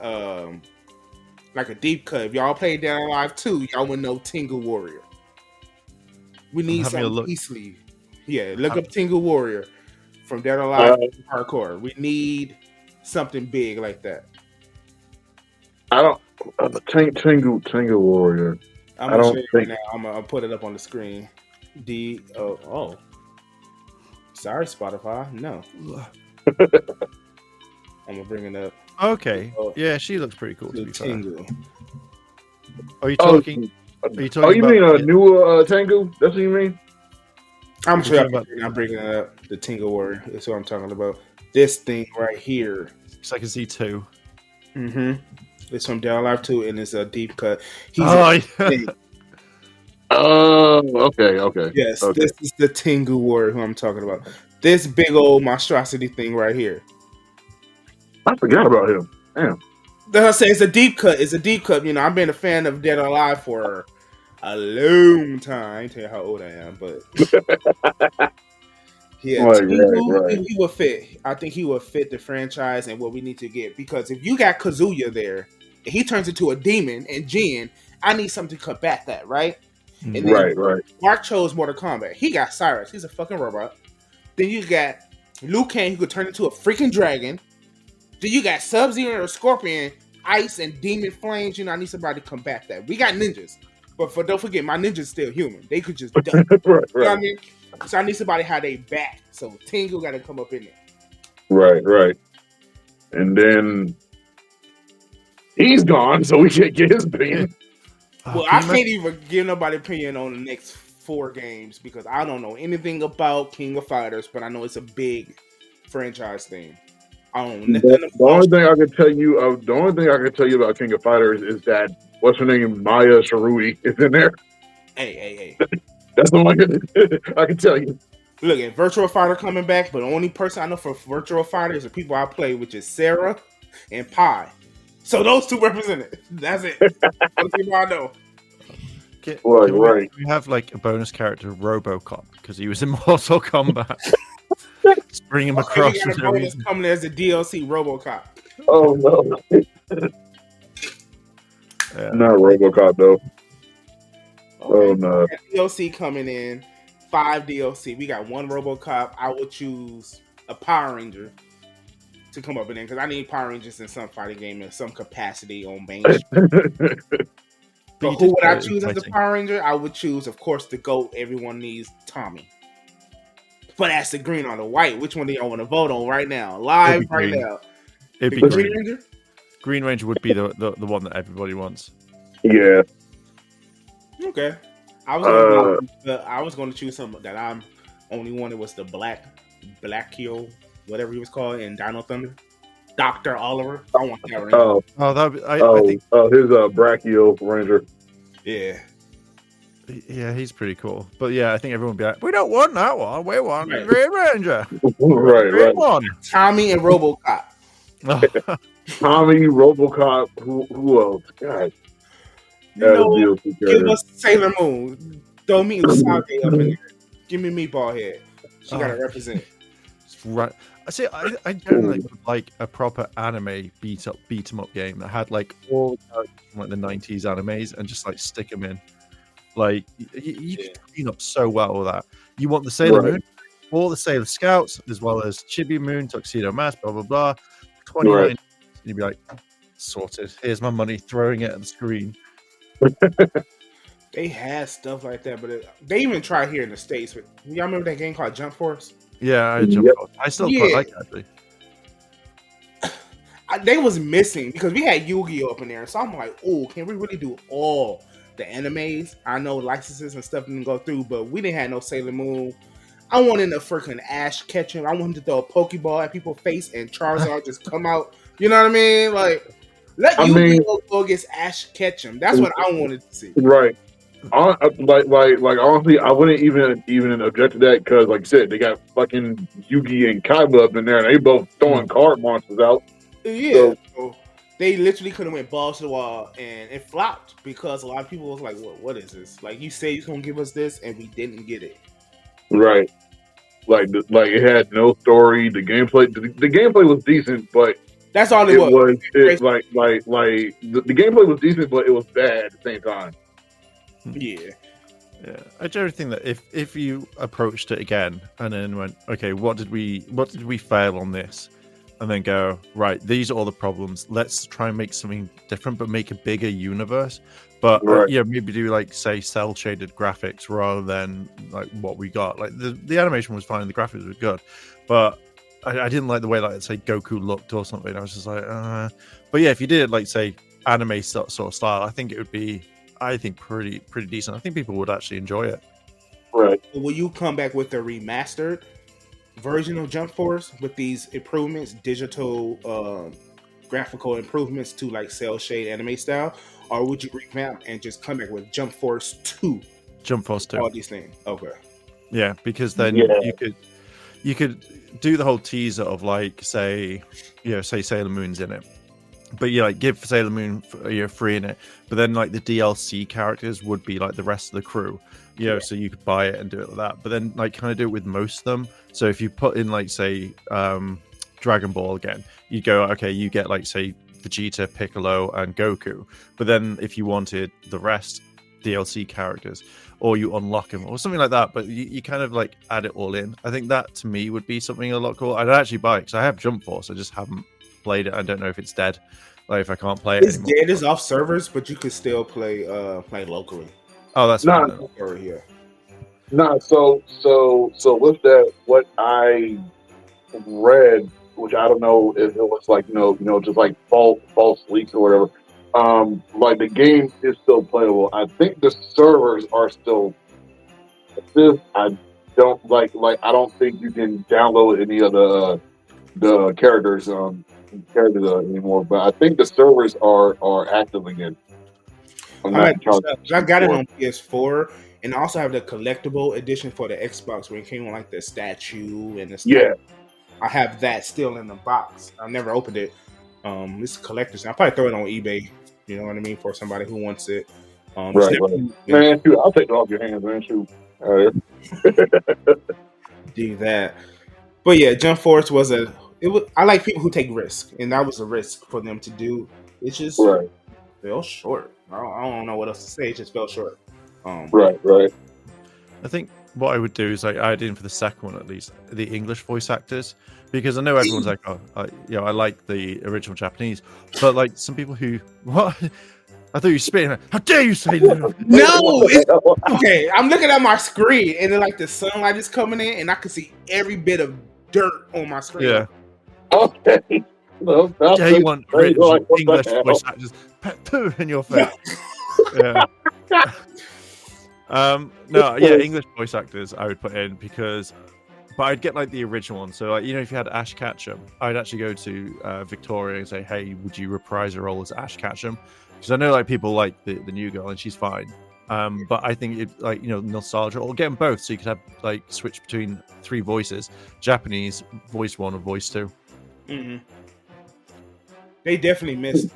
like a deep cut. If y'all play Dead or Alive 2, y'all would know Tingle Warrior. We need having a something look. easily. Yeah, look up Tingle Warrior from Dead or Alive Hardcore. We need something big like that. I don't. Tingle Warrior. I'm I gonna don't show you right think- now. I'm gonna put it up on the screen. Oh. Sorry, Spotify. No. I'm gonna bring it up. Okay. Oh. Yeah, she looks pretty cool. To To be fair. Tingle. Are you talking? Are you talking Oh, you about? mean a new Tengu? That's what you mean? I'm You're sure talking I'm bringing it up. The Tingle Warrior. That's what I'm talking about. This thing right here. Because I can see 2. Mm-hmm. It's from Dead or Alive 2, and it's a deep cut. He's Oh, a yeah. thing. Okay. Yes, Okay. this is the Tingle Warrior who I'm talking about. This big old monstrosity thing right here. I forgot about him. Damn. That's I say it's a deep cut. It's a deep cut. You know, I've been a fan of Dead or Alive for a long time. I ain't tell you how old I am, but yeah, Right, Tingle, right. he would fit. I think he would fit the franchise and what we need to get. Because if you got Kazuya there and he turns into a demon and Jin, I need something to combat that, right? And then Right. Mark chose Mortal Kombat. He got Cyrus. He's a fucking robot. Then you got Liu Kang, who could turn into a freaking dragon. Then you got Sub-Zero or Scorpion, ice and demon flames. You know, I need somebody to combat that. We got ninjas. But don't forget, my ninjas still human. They could just duck. You know what I mean? So I need somebody how they back. So Tingle got to come up in there. Right. And then he's gone, so we can't get his opinion. Well, I can't even give nobody opinion on the next 4 games because I don't know anything about King of Fighters, but I know it's a big franchise thing. I don't know nothing The only thing I can tell you about King of Fighters is that what's her name, Maya Sharui, is in there. Hey. That's the one I can tell you. Look at Virtual Fighter coming back, but the only person I know for Virtual Fighter is the people I play, which is Sarah and Pi. So those 2 represented. That's it. Those people I know. Can Right. we have like a bonus character, RoboCop, because he was in Mortal Kombat. Just bring him across. We got for a no bonus reason. coming as a DLC RoboCop. Oh no. Yeah. Not RoboCop though. Oh Okay. no. We got DLC coming in. 5 DLC. We got 1 RoboCop. I would choose a Power Ranger to come up in there because I need Power Rangers in some fighting game in some capacity on main. But who would I choose as the Power Ranger? I would choose, of course, the GOAT. Everyone needs Tommy. But that's the green or the white. Which one do y'all want to vote on right now? Live right green. now. It'd The be Green Green. Ranger? Green Ranger would be the one that everybody wants. Yeah. Okay. I was going to choose something that I'm only wanted was the Black Keel, whatever he was called in Dino Thunder. Dr. Oliver. I want that Ranger. Oh, I think his Brachio Ranger. Yeah. yeah, he's pretty cool. But yeah, I think everyone would be like, we don't want that one. We want Right. Green Ranger. Right. Green one. Tommy and RoboCop. Tommy, RoboCop, who else? God. You That know, was DLC give character. us Sailor Moon. Throw me Usagi up in there. Give me Meatball Head. She got to represent. Right. I see. I generally like a proper anime beat 'em up game that had like all the characters from like the 90s animes and just like stick them in. Like you could clean up so well with that. You want the Sailor Right. Moon? all the Sailor Scouts, as well as Chibi Moon, Tuxedo Mask, blah blah blah. $29. Right. And you'd be like, sorted. Here's my money. Throwing it at the screen. They had stuff like that, but they even tried here in the States. But y'all remember that game called Jump Force? Yeah, I still quite like it, actually. They was missing because we had Yu-Gi-Oh up in there, so I'm like, oh, can we really do all the animes? I know licenses and stuff didn't go through, but we didn't have no Sailor Moon. I wanted a freaking Ash Ketchum. I wanted to throw a Pokeball at people's face and Charizard just come out. You know what I mean? Like, let Yu-Gi-Oh go against Ash Ketchum. That's what I wanted to see. Right. Like honestly, I wouldn't even object to that because, like I said, they got fucking Yugi and Kaiba up in there, and they both throwing card monsters out. Yeah, so they literally could have went balls to the wall, and it flopped because a lot of people was like, "What is this? Like, you say you're gonna give us this, and we didn't get it." Right. Like it had no story. The gameplay was decent, but that's all it was. The gameplay was decent, but it was bad at the same time. Yeah. I generally think that if you approached it again and then went, okay, what did we fail on this, and then go, right, these are all the problems. Let's try and make something different, but make a bigger universe. But maybe do like say cell shaded graphics rather than like what we got. Like the animation was fine, the graphics were good, but I didn't like the way like say Goku looked or something. I was just like, but yeah, if you did like say anime sort of style, I think it would be. I think pretty decent. I think people would actually enjoy it. Right. Will you come back with a remastered version of Jump Force with these improvements, digital graphical improvements to like cell shade anime style, or would you revamp and just come back with Jump Force 2? Jump Force 2. All these things. Okay. Yeah, because then you could do the whole teaser of like say Sailor Moon's in it. But like give Sailor Moon free in it, but then like the DLC characters would be like the rest of the crew, so you could buy it and do it like that. But then like kind of do it with most of them. So if you put in like say Dragon Ball again, you go okay, you get like say Vegeta, Piccolo, and Goku. But then if you wanted the rest DLC characters, or you unlock them or something like that, but you kind of like add it all in. I think that to me would be something a lot cool. I'd actually buy it because I have Jump Force, I just haven't played it. I don't know if it's dead, like if I can't play it anymore. Dead, is off servers, but you could still play locally. Oh, that's not here. No, so with that, what I read, which I don't know if it was like just like false leaks or whatever. Like the game is still playable. I think the servers are still active. I don't I don't think you can download any of the characters anymore, but I think the servers are active again. I got it on PS4, and I also have the collectible edition for the Xbox where it came with like the statue and the stuff. Yeah, I have that still in the box. I've never opened it. It's collector's. I'll probably throw it on eBay. You know what I mean, for somebody who wants it. Right. Man, shoot, I'll take it off your hands, man. Shoot. Do that. But yeah, Jump Force was I like people who take risks, and that was a risk for them to do. It just fell short. I don't know what else to say. It just fell short. Right. I think what I would do is like add in for the second one at least the English voice actors, because I know everyone's like, I like the original Japanese, but like some people who I thought you were spitting. How dare you say that? No, okay. I'm looking at my screen, and then like the sunlight is coming in, and I can see every bit of dirt on my screen. Yeah. Okay. Well, you want English voice actors poo in your face. Yeah. English voice actors I would put in but I'd get like the original one. So like if you had Ash Ketchum, I'd actually go to Victoria and say, hey, would you reprise her role as Ash Ketchum? Because I know like people like the new girl and she's fine. But I think it like nostalgia, or get them both so you could have like switch between 3 voices: Japanese, voice 1 or voice 2. Mm-hmm. They definitely missed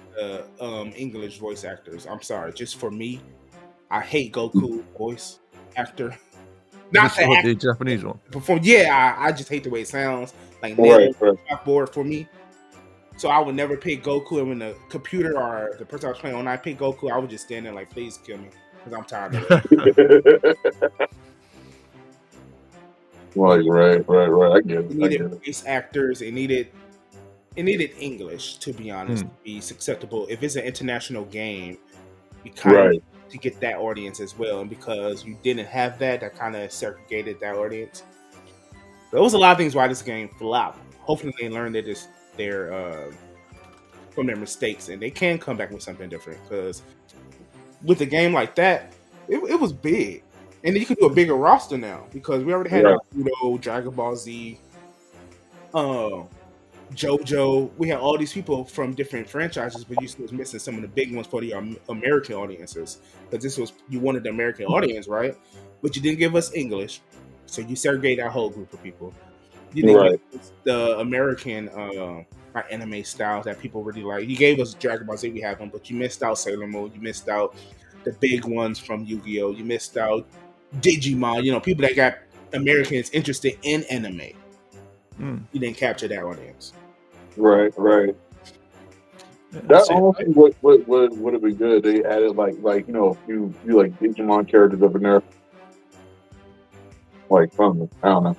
English voice actors. I'm sorry, just for me, I hate Goku voice actor. Not the Japanese one. I just hate the way it sounds. Like chalkboard for me. So I would never pick Goku, and when the computer or the person I was playing on, I pick Goku, I would just stand there like, please kill me, because I'm tired of it. Right. I get It it. needed voice actors. It needed English, to be honest, to be acceptable. If it's an international game, you kind of need to get that audience as well. And because you didn't have that kind of segregated that audience. There was a lot of things why this game flopped. Hopefully, they learned that from their mistakes, and they can come back with something different. Because with a game like that, it was big, and then you could do a bigger roster now because we already had Dragon Ball Z, JoJo. We had all these people from different franchises, but you still was missing some of the big ones for the American audiences. Because you wanted the American audience, right? But you didn't give us English, so you segregated that whole group of people. You didn't give us the American anime styles that people really like. You gave us Dragon Ball Z, we have them, but you missed out Sailor Moon. You missed out the big ones from Yu-Gi-Oh. You missed out Digimon. You know, people that got Americans interested in anime. You didn't capture that audience. Right. That honestly would have been good. They added like a few like Digimon characters up in there. Like something. I don't know.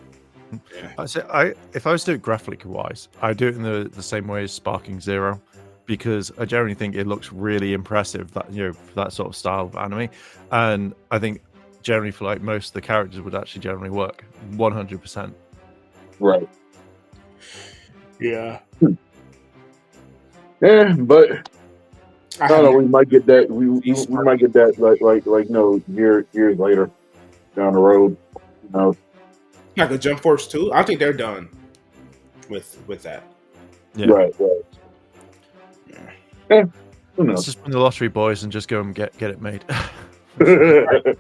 If I was to do it graphically wise, I do it in the same way as Sparking Zero, because I generally think it looks really impressive for that sort of style of anime, and I think generally for like most of the characters would actually generally work 100%. Right. Yeah. Yeah, but I don't know. We might get that. We might get that years later down the road. Like a Jump Force 2, I think they're done with that. Yeah. Right. Yeah. Who knows? Let's just win the lottery, boys, and just go and get it made. Go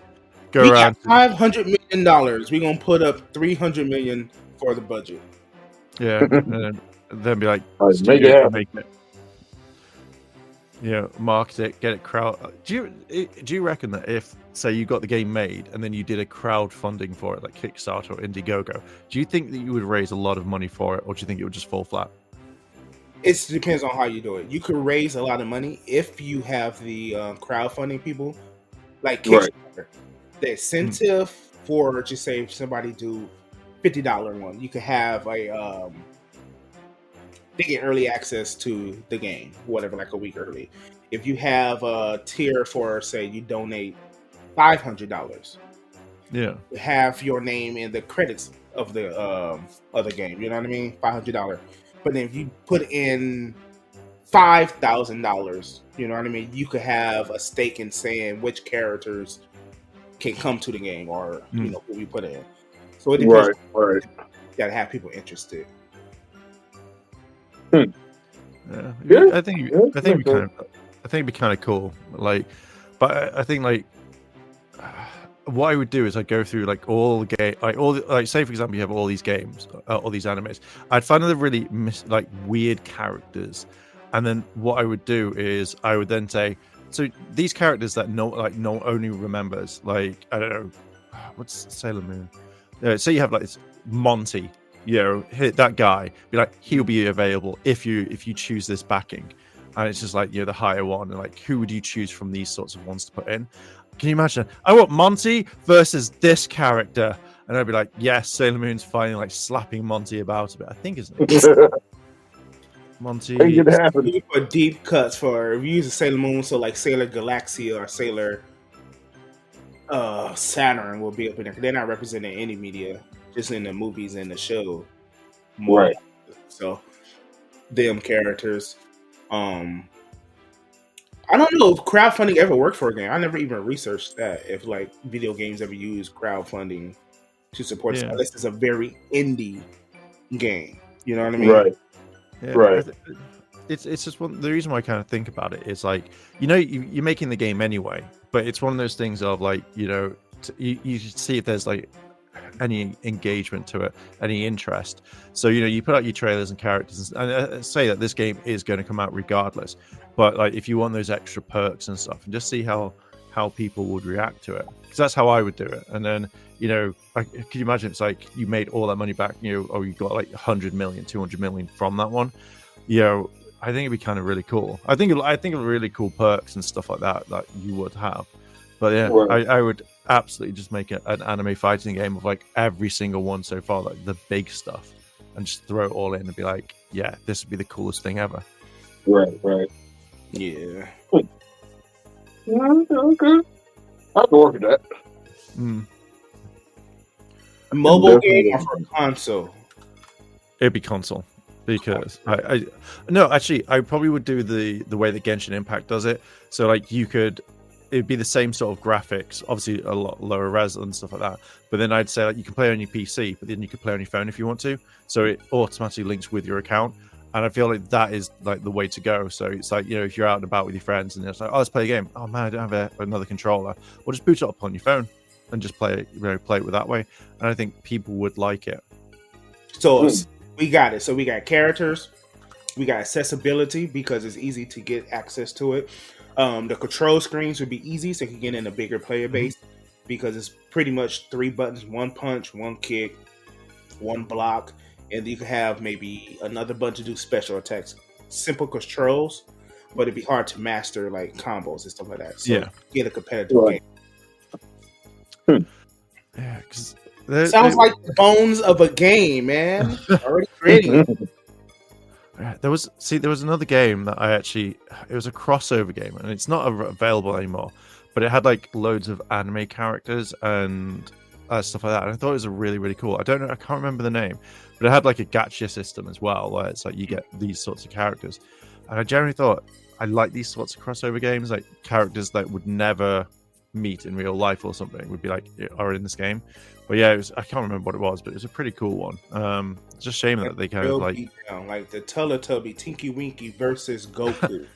around. $500 million. We're gonna put up $300 million for the budget. Yeah, and then be like, make it happen. Make it. Market it, get it crowd. Do you reckon that if, say, you got the game made and then you did a crowdfunding for it, like Kickstarter or Indiegogo, do you think that you would raise a lot of money for it, or do you think it would just fall flat? It depends on how you do it. You could raise a lot of money if you have the crowdfunding people, like Kickstarter. The incentive for, just say, if somebody do $50 one, you could have they get early access to the game, whatever, like a week early. If you have a tier for, say, you donate $500, have your name in the credits of the game. You know what I mean? $500. But then if you put in $5,000, you know what I mean, you could have a stake in saying which characters can come to the game, or who we put in. So it depends. Right. You gotta have people interested. Yeah. I think it'd be kind of cool. Like, but I think like what I would do is I'd go through like all the game, like say for example you have all these games, all these animes. I'd find the really weird characters, and then what I would do is I would then say, so these characters that no only remembers, like, I don't know, what's Sailor Moon? Say you have like Monty. Hit that guy. Be like, he'll be available if you choose this backing, and it's just like the higher one. And like, who would you choose from these sorts of ones to put in? Can you imagine? I want Monty versus this character, and I'd be like, yes, Sailor Moon's finally like slapping Monty about a bit. I think his name is Monty. You put deep cuts for if you use a Sailor Moon, so like Sailor Galaxia or Sailor Saturn will be up in there. They're not representing any media, just in the movies and the show. Right. So them characters. I don't know if crowdfunding ever worked for a game. I never even researched that, if like video games ever use crowdfunding to support it. This is a very indie game. You know what I mean? Right. Yeah, right. It's just the reason why I kind of think about it is like, you're making the game anyway, but it's one of those things of like, you see if there's like any engagement to it, any interest. So you put out your trailers and characters and say that this game is going to come out regardless, but like if you want those extra perks and stuff, and just see how people would react to it, because that's how I would do it. And then could you imagine it's like you made all that money back, or you got like 100 million 200 million from that one. I think it'd be kind of really cool. I think really cool perks and stuff like that you would have. But yeah, Right. I would absolutely just make an anime fighting game of like every single one so far, like the big stuff, and just throw it all in and be like, yeah, this would be the coolest thing ever. Right. Yeah. Okay. I can work with that. Mobile game Definitely. or for console? It'd be console because I no, actually I probably would do the way that Genshin Impact does it. So like it'd be the same sort of graphics, obviously a lot lower res and stuff like that. But then I'd say like you can play on your PC, but then you can play on your phone if you want to. So it automatically links with your account. And I feel like that is like the way to go. So it's like, if you're out and about with your friends and it's like, oh, let's play a game. Oh man, I don't have another controller. Well, just boot it up on your phone and just play it, play it with that way. And I think people would like it. So we got it. So we got characters, we got accessibility because it's easy to get access to it. The control screens would be easy, so you can get in a bigger player base because it's pretty much 3 buttons: 1 punch, 1 kick, 1 block, and you can have maybe another button to do special attacks. Simple controls, but it'd be hard to master like combos and stuff like that. So get a competitive game. Yeah, because sounds like the bones of a game, man. Already creating it. There was another game that it was a crossover game, and it's not available anymore, but it had like loads of anime characters and stuff like that, and I thought it was really, really cool. I can't remember the name, but it had like a gacha system as well, where it's like you get these sorts of characters, and I generally thought I like these sorts of crossover games, like characters that would never meet in real life or something would be like are in this game. But yeah, I can't remember what it was, but it was a pretty cool one. It's just a shame that they kind of like the Teletubby Tinky Winky versus Goku.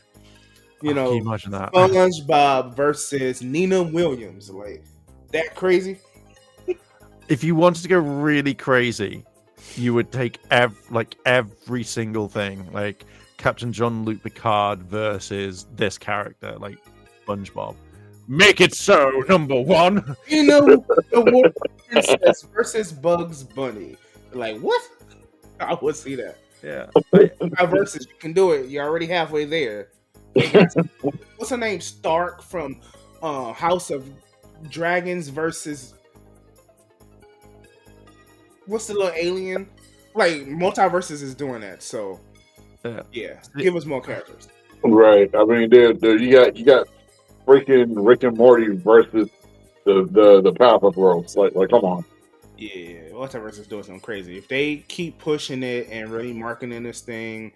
Can you imagine that? SpongeBob versus Nina Williams, like that crazy. If you wanted to go really crazy, you would take every single thing, like Captain Jean-Luc Picard versus this character, like SpongeBob. Make it so, number 1. The War Princess versus Bugs Bunny. Like, what? I would see that. Yeah. Versus, you can do it. You're already halfway there. What's her name? Stark from House of Dragons versus... What's the little alien? Like, Multiverses is doing that, so... Yeah. Give us more characters. Right. I mean, you got freaking Rick and Morty versus the Powerpuff Girls. Like, come on. Yeah, Multiverse is doing something crazy. If they keep pushing it and really marketing this thing,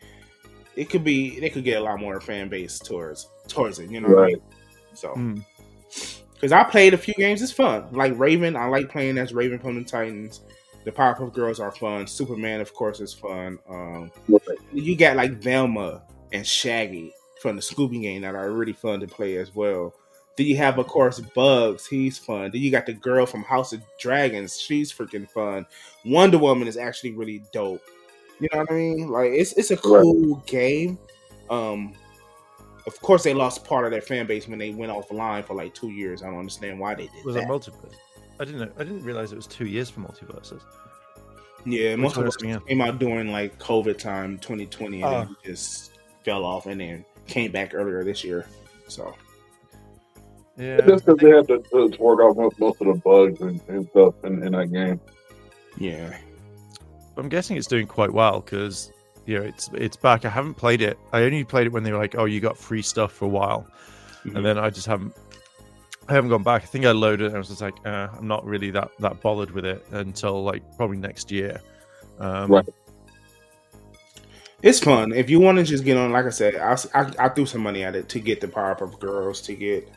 they could get a lot more fan base towards it. You know what I mean? So, because I played a few games, it's fun. Like Raven, I like playing as Raven from the Titans. The Powerpuff Girls are fun. Superman, of course, is fun. You got like Velma and Shaggy from the Scooby game that are really fun to play as well. Then you have, of course, Bugs. He's fun. Then you got the girl from House of Dragons. She's freaking fun. Wonder Woman is actually really dope. You know what I mean? Like it's a cool game. Of course, they lost part of their fan base when they went offline for like 2 years. I don't understand why they did was that. Was it multiverse? I didn't realize it was 2 years for multiverses. Yeah, multiverse came out during like COVID time, 2020, and then just fell off, and then came back earlier this year. So. Yeah, just because they had to work out most of the bugs and stuff in that game. Yeah, I'm guessing it's doing quite well because it's back. I haven't played it. I only played it when they were like, "Oh, you got free stuff for a while," and then I haven't gone back. I think I loaded it and I was just like, I'm not really that bothered with it until like probably next year. Right. It's fun if you want to just get on. Like I said, I threw some money at it to get the Powerpuff Girls, to get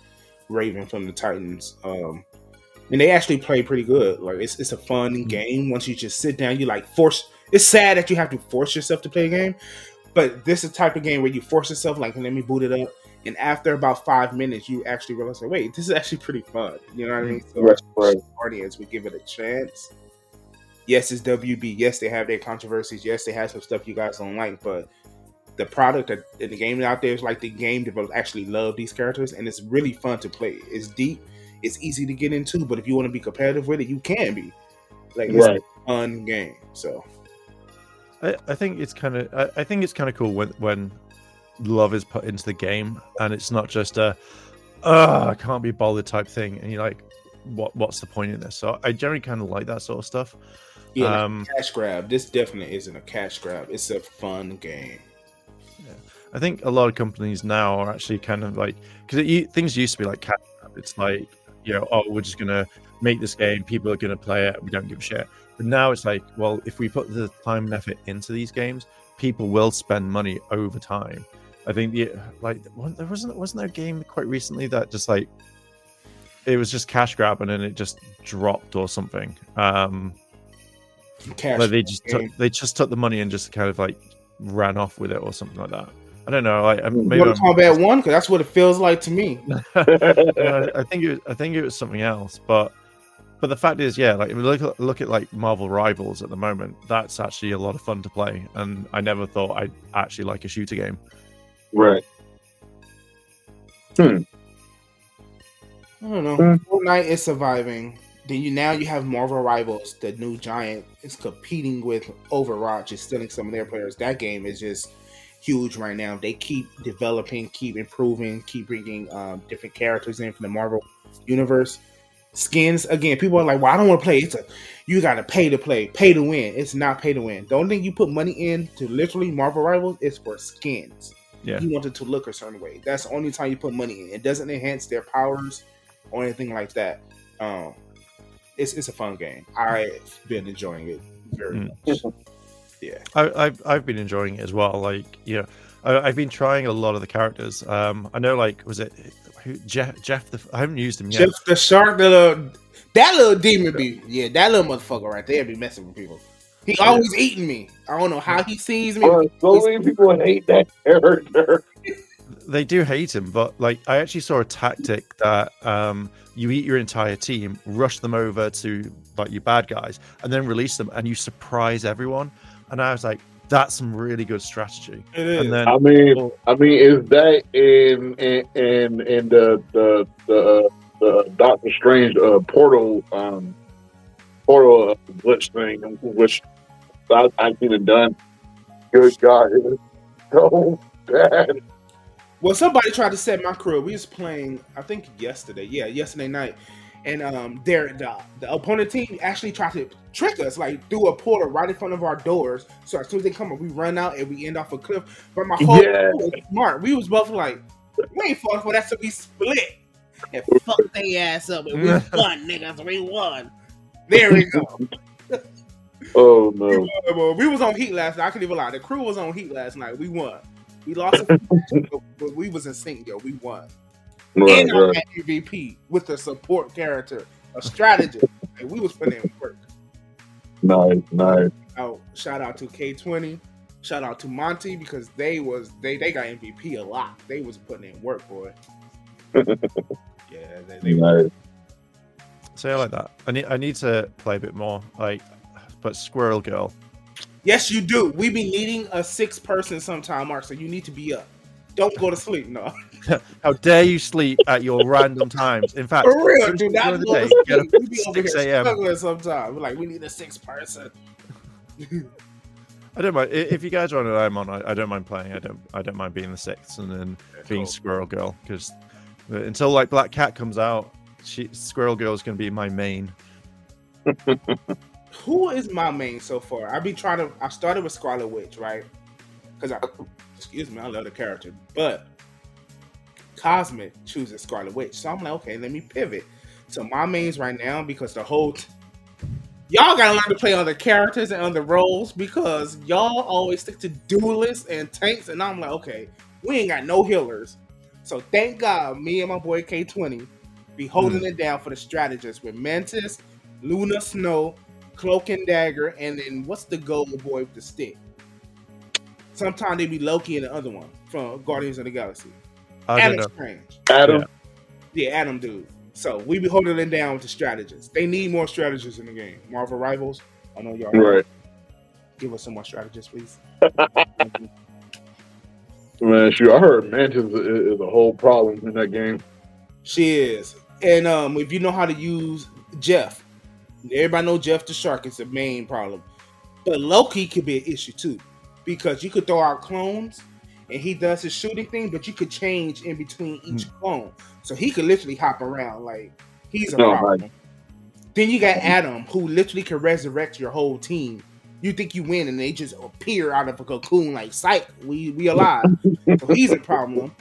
Raven from the Titans, and they actually play pretty good. Like it's a fun game. Once you just sit down, you like force. It's sad that you have to force yourself to play a game, but this is the type of game where you force yourself. Like, let me boot it up, and after about 5 minutes, you actually realize, like, wait, this is actually pretty fun. You know what I mean? So audience would give it a chance. Yes, it's WB. Yes, they have their controversies. Yes, they have some stuff you guys don't like, but the product and the game out there is like the game developers actually love these characters, and it's really fun to play. It's deep, it's easy to get into, but if you want to be competitive with it, you can be. Like, it's a fun game. So, I think it's kind of cool when love is put into the game, and it's not just I can't be bothered type thing, and you're like, what's the point in this? So I generally kind of like that sort of stuff. Yeah, like cash grab. This definitely isn't a cash grab. It's a fun game. Yeah. I think a lot of companies now are actually kind of like, because things used to be like cash grab. It's like, oh, we're just gonna make this game, people are gonna play it, we don't give a shit. But now it's like, well, if we put the time and effort into these games, people will spend money over time. I think there wasn't there a game quite recently that just like it was just cash grab and then it just dropped or something. Like they just took the money and just kind of like ran off with it or something like that. I don't know. Maybe Mortal Kombat 1, because that's what it feels like to me. I think it was something else, but the fact is, yeah, like if you look at like Marvel Rivals at the moment, that's actually a lot of fun to play, and I never thought I'd actually like a shooter game. Right. I don't know. Fortnite is surviving. Then you have Marvel Rivals, the new giant is competing with Overwatch, is stealing some of their players. That game is just huge right now. They keep developing, keep improving, keep bringing different characters in from the Marvel universe. Skins, again, people are like, well, I don't want to play. You got to pay to play, pay to win. It's not pay to win. The only thing you put money in to literally Marvel Rivals is for skins. Yeah. You want it to look a certain way. That's the only time you put money in. It doesn't enhance their powers or anything like that. It's a fun game. I've been enjoying it very much. Yeah, I've been enjoying it as well. Like, I've been trying a lot of the characters. I know, like, was it Jeff? I haven't used him yet. Jeff the Shark, that little demon that little motherfucker right there be messing with people. He always eating me. I don't know how he sees me. So many people hate that character. They do hate him, but like I actually saw a tactic that you eat your entire team, rush them over to like your bad guys, and then release them, and you surprise everyone. And I was like, that's some really good strategy. It is. And then, I mean, is that in the Doctor Strange portal glitch thing, which I've seen done. Good God, it was so bad. Well, somebody tried to set my crew. We was playing, I think yesterday night, and the opponent team actually tried to trick us, like threw a portal right in front of our doors. So as soon as they come up, we run out and we end off a cliff. But my whole crew was smart. We was both like, we ain't falling for that, so we split and fucked their ass up, and we won, niggas. We won. There we go. Oh no! We was on heat last night. I couldn't even lie. The crew was on heat last night. We won. We lost, but we was in sync, yo. We won. Right, and I had MVP with a support character, a strategist. And we was putting in work. Nice. Oh, shout out to K20. Shout out to Monty, because they got MVP a lot. They was putting in work, boy. Yeah, they nice. So I like that. I need to play a bit more. But Squirrel Girl. Yes, you do. We be needing a 6-person sometime, Mark. So you need to be up. Don't go to sleep. No. How dare you sleep at your random times? In fact, for real, dude. Not the day, get up we be at over 6 here a.m. struggling sometime. We're like, we need a 6-person. I don't mind if you guys are on and I'm on. I don't mind playing. I don't mind being the 6th and then being Squirrel Girl, because until like Black Cat comes out, Squirrel Girl is going to be my main. Who is my main so far? I started with Scarlet Witch, right? Because I love the character. But Cosmic chooses Scarlet Witch. So I'm like, okay, let me pivot. So my mains right now, because y'all gotta learn to play other characters and other roles, because y'all always stick to duelists and tanks. And I'm like, okay, we ain't got no healers. So thank God me and my boy K20 be holding it down for the strategists with Mantis, Luna Snow, Cloak and Dagger, and then what's the gold boy with the stick? Sometimes they be Loki and the other one from Guardians of the Galaxy. Adam Strange. Adam? Yeah, Adam dude. So we be holding them down with the strategists. They need more strategists in the game. Marvel Rivals, I know y'all right. Give us some more strategists, please. Man, shoot, I heard Mantis is a whole problem in that game. She is. And if you know how to use Jeff, everybody know Jeff the Shark is the main problem. But Loki could be an issue too, because you could throw out clones and he does his shooting thing, but you could change in between each clone. So he could literally hop around. Like, he's a problem. Right. Then you got Adam, who literally can resurrect your whole team. You think you win, and they just appear out of a cocoon like, psych, we alive. So he's a problem.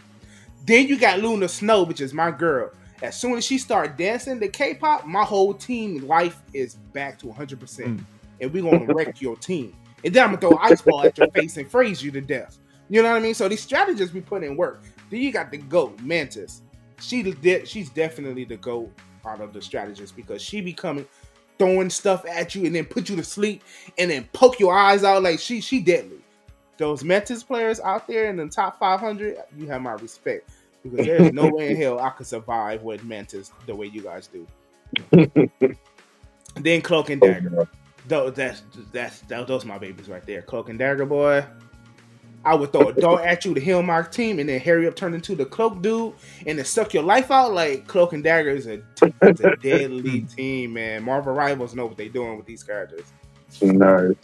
Then you got Luna Snow, which is my girl. As soon as she started dancing to K-pop, my whole team life is back to 100%. And we're going to wreck your team. And then I'm going to throw an ice ball at your face and freeze you to death. You know what I mean? So these strategists we put in work. Then you got the GOAT, Mantis. She's definitely the GOAT out of the strategists because she be coming, throwing stuff at you and then put you to sleep and then poke your eyes out like she deadly. Those Mantis players out there in the top 500, you have my respect. Because there's no way in hell I could survive with Mantis the way you guys do. Then Cloak and Dagger. Those my babies right there. Cloak and Dagger, boy. I would throw a dart at you to heal my team, and then hurry up, turn into the Cloak dude, and then suck your life out. Like, Cloak and Dagger is a deadly team, man. Marvel Rivals know what they're doing with these characters. Nice.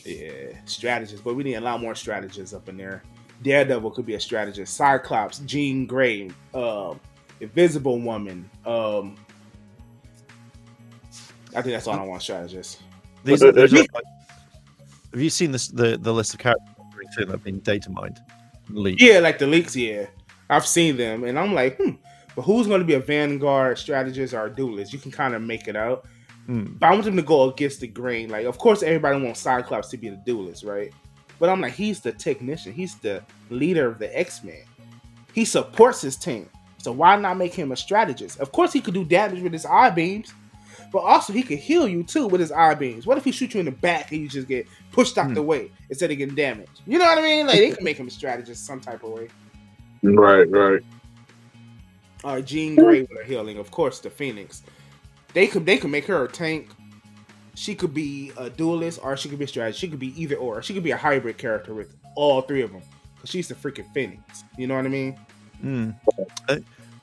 Yeah, strategists, but we need a lot more strategists up in there. Daredevil could be a strategist. Cyclops, Jean Grey, Invisible Woman. I think that's all I want. Strategists. These are like, have you seen this? The list of characters that have been data mined, leaked? Yeah, like the leaks. Yeah, I've seen them, and I'm like, but who's going to be a Vanguard strategist or a duelist? You can kind of make it out. But I want them to go against the grain. Like, of course, everybody wants Cyclops to be the duelist, right? But I'm like, he's the technician. He's the leader of the X-Men. He supports his team. So why not make him a strategist? Of course, he could do damage with his eye beams, but also he could heal you too with his eye beams. What if he shoots you in the back and you just get pushed out the way instead of getting damaged? You know what I mean? Like, they can make him a strategist some type of way. Right. Jean Grey with her healing. Of course, the Phoenix. They could make her a tank. She could be a duelist or she could be a strategist. She could be either or. She could be a hybrid character with all three of them. Because she's the freaking Phoenix. You know what I mean?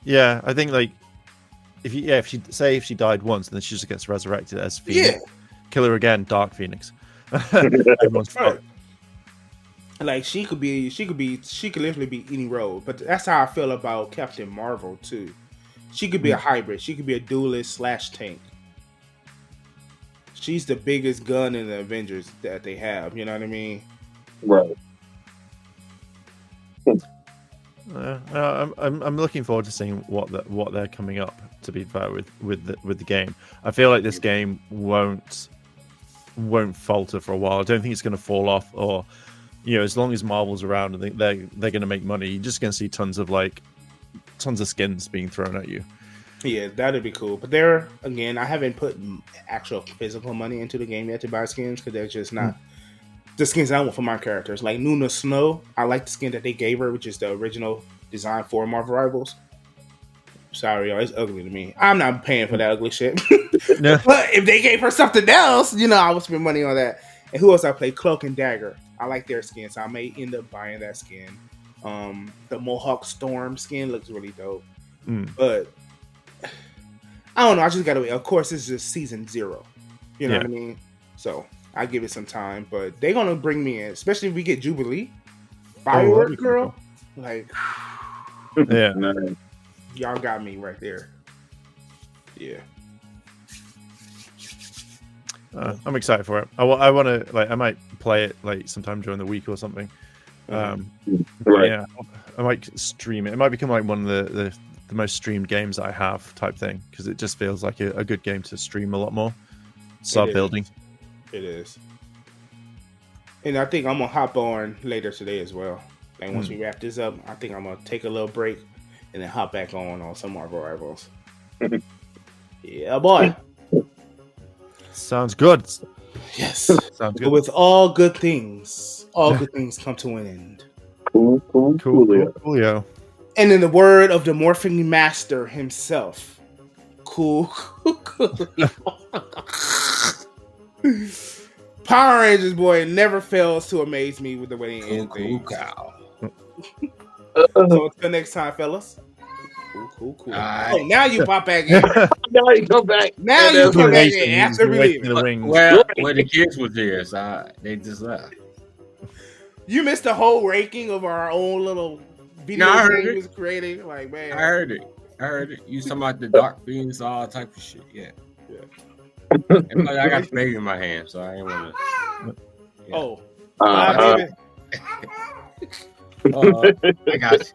Yeah, I think like if she died once and then she just gets resurrected as Phoenix, kill her again, Dark Phoenix. Everyone's right. Like she could literally be any role. But that's how I feel about Captain Marvel too. She could be a hybrid. She could be a duelist / tank. She's the biggest gun in the Avengers that they have. You know what I mean? Right. I'm looking forward to seeing what they're coming up. To be fair with the game, I feel like this game won't falter for a while. I don't think it's going to fall off, or as long as Marvel's around, I think they're going to make money. You're just going to see tons of skins being thrown at you. Yeah, that'd be cool. But there again, I haven't put actual physical money into the game yet to buy skins because they're just not the skins I want for my characters. Like Luna Snow, I like the skin that they gave her, which is the original design for Marvel Rivals. Sorry, y'all, it's ugly to me. I'm not paying for that ugly shit. No. But if they gave her something else, I would spend money on that. And who else I play? Cloak and Dagger. I like their skin, so I may end up buying that skin. The Mohawk Storm skin looks really dope. But I don't know. I just gotta wait. Of course, this is season 0. You know what I mean? So I give it some time. But they're gonna bring me in, especially if we get Jubilee, Firework Girl. Cool. Like, yeah, y'all got me right there. Yeah. I'm excited for it. I want to I might play it sometime during the week or something. Right. Yeah, I might stream it. It might become one of the most streamed games I have type thing because it just feels like a good game to stream a lot more. Start building. It is. And I think I'm gonna hop on later today as well. And once we wrap this up, I think I'm gonna take a little break and then hop back on some Marvel Rivals. Yeah, boy. Sounds good. Yes. Sounds good. But with all good things come to an end. Coolio. And in the word of the morphing master himself, cool. Power Rangers, boy, never fails to amaze me with the way they end things. Cow. So until next time, fellas. Cool. Right. Oh, now you pop back in. Now you come back. Now you come back in after we leave. The wings. Well, the kids was there, so they just left. You missed the whole ranking of our own little video No, I heard game it. was creating. Like, man, I heard it. You talking about the Dark Fiends, all type of shit. Yeah. And plus, I got the baby in my hand, so I ain't want to. Yeah. Oh, Uh, Bob, I got you.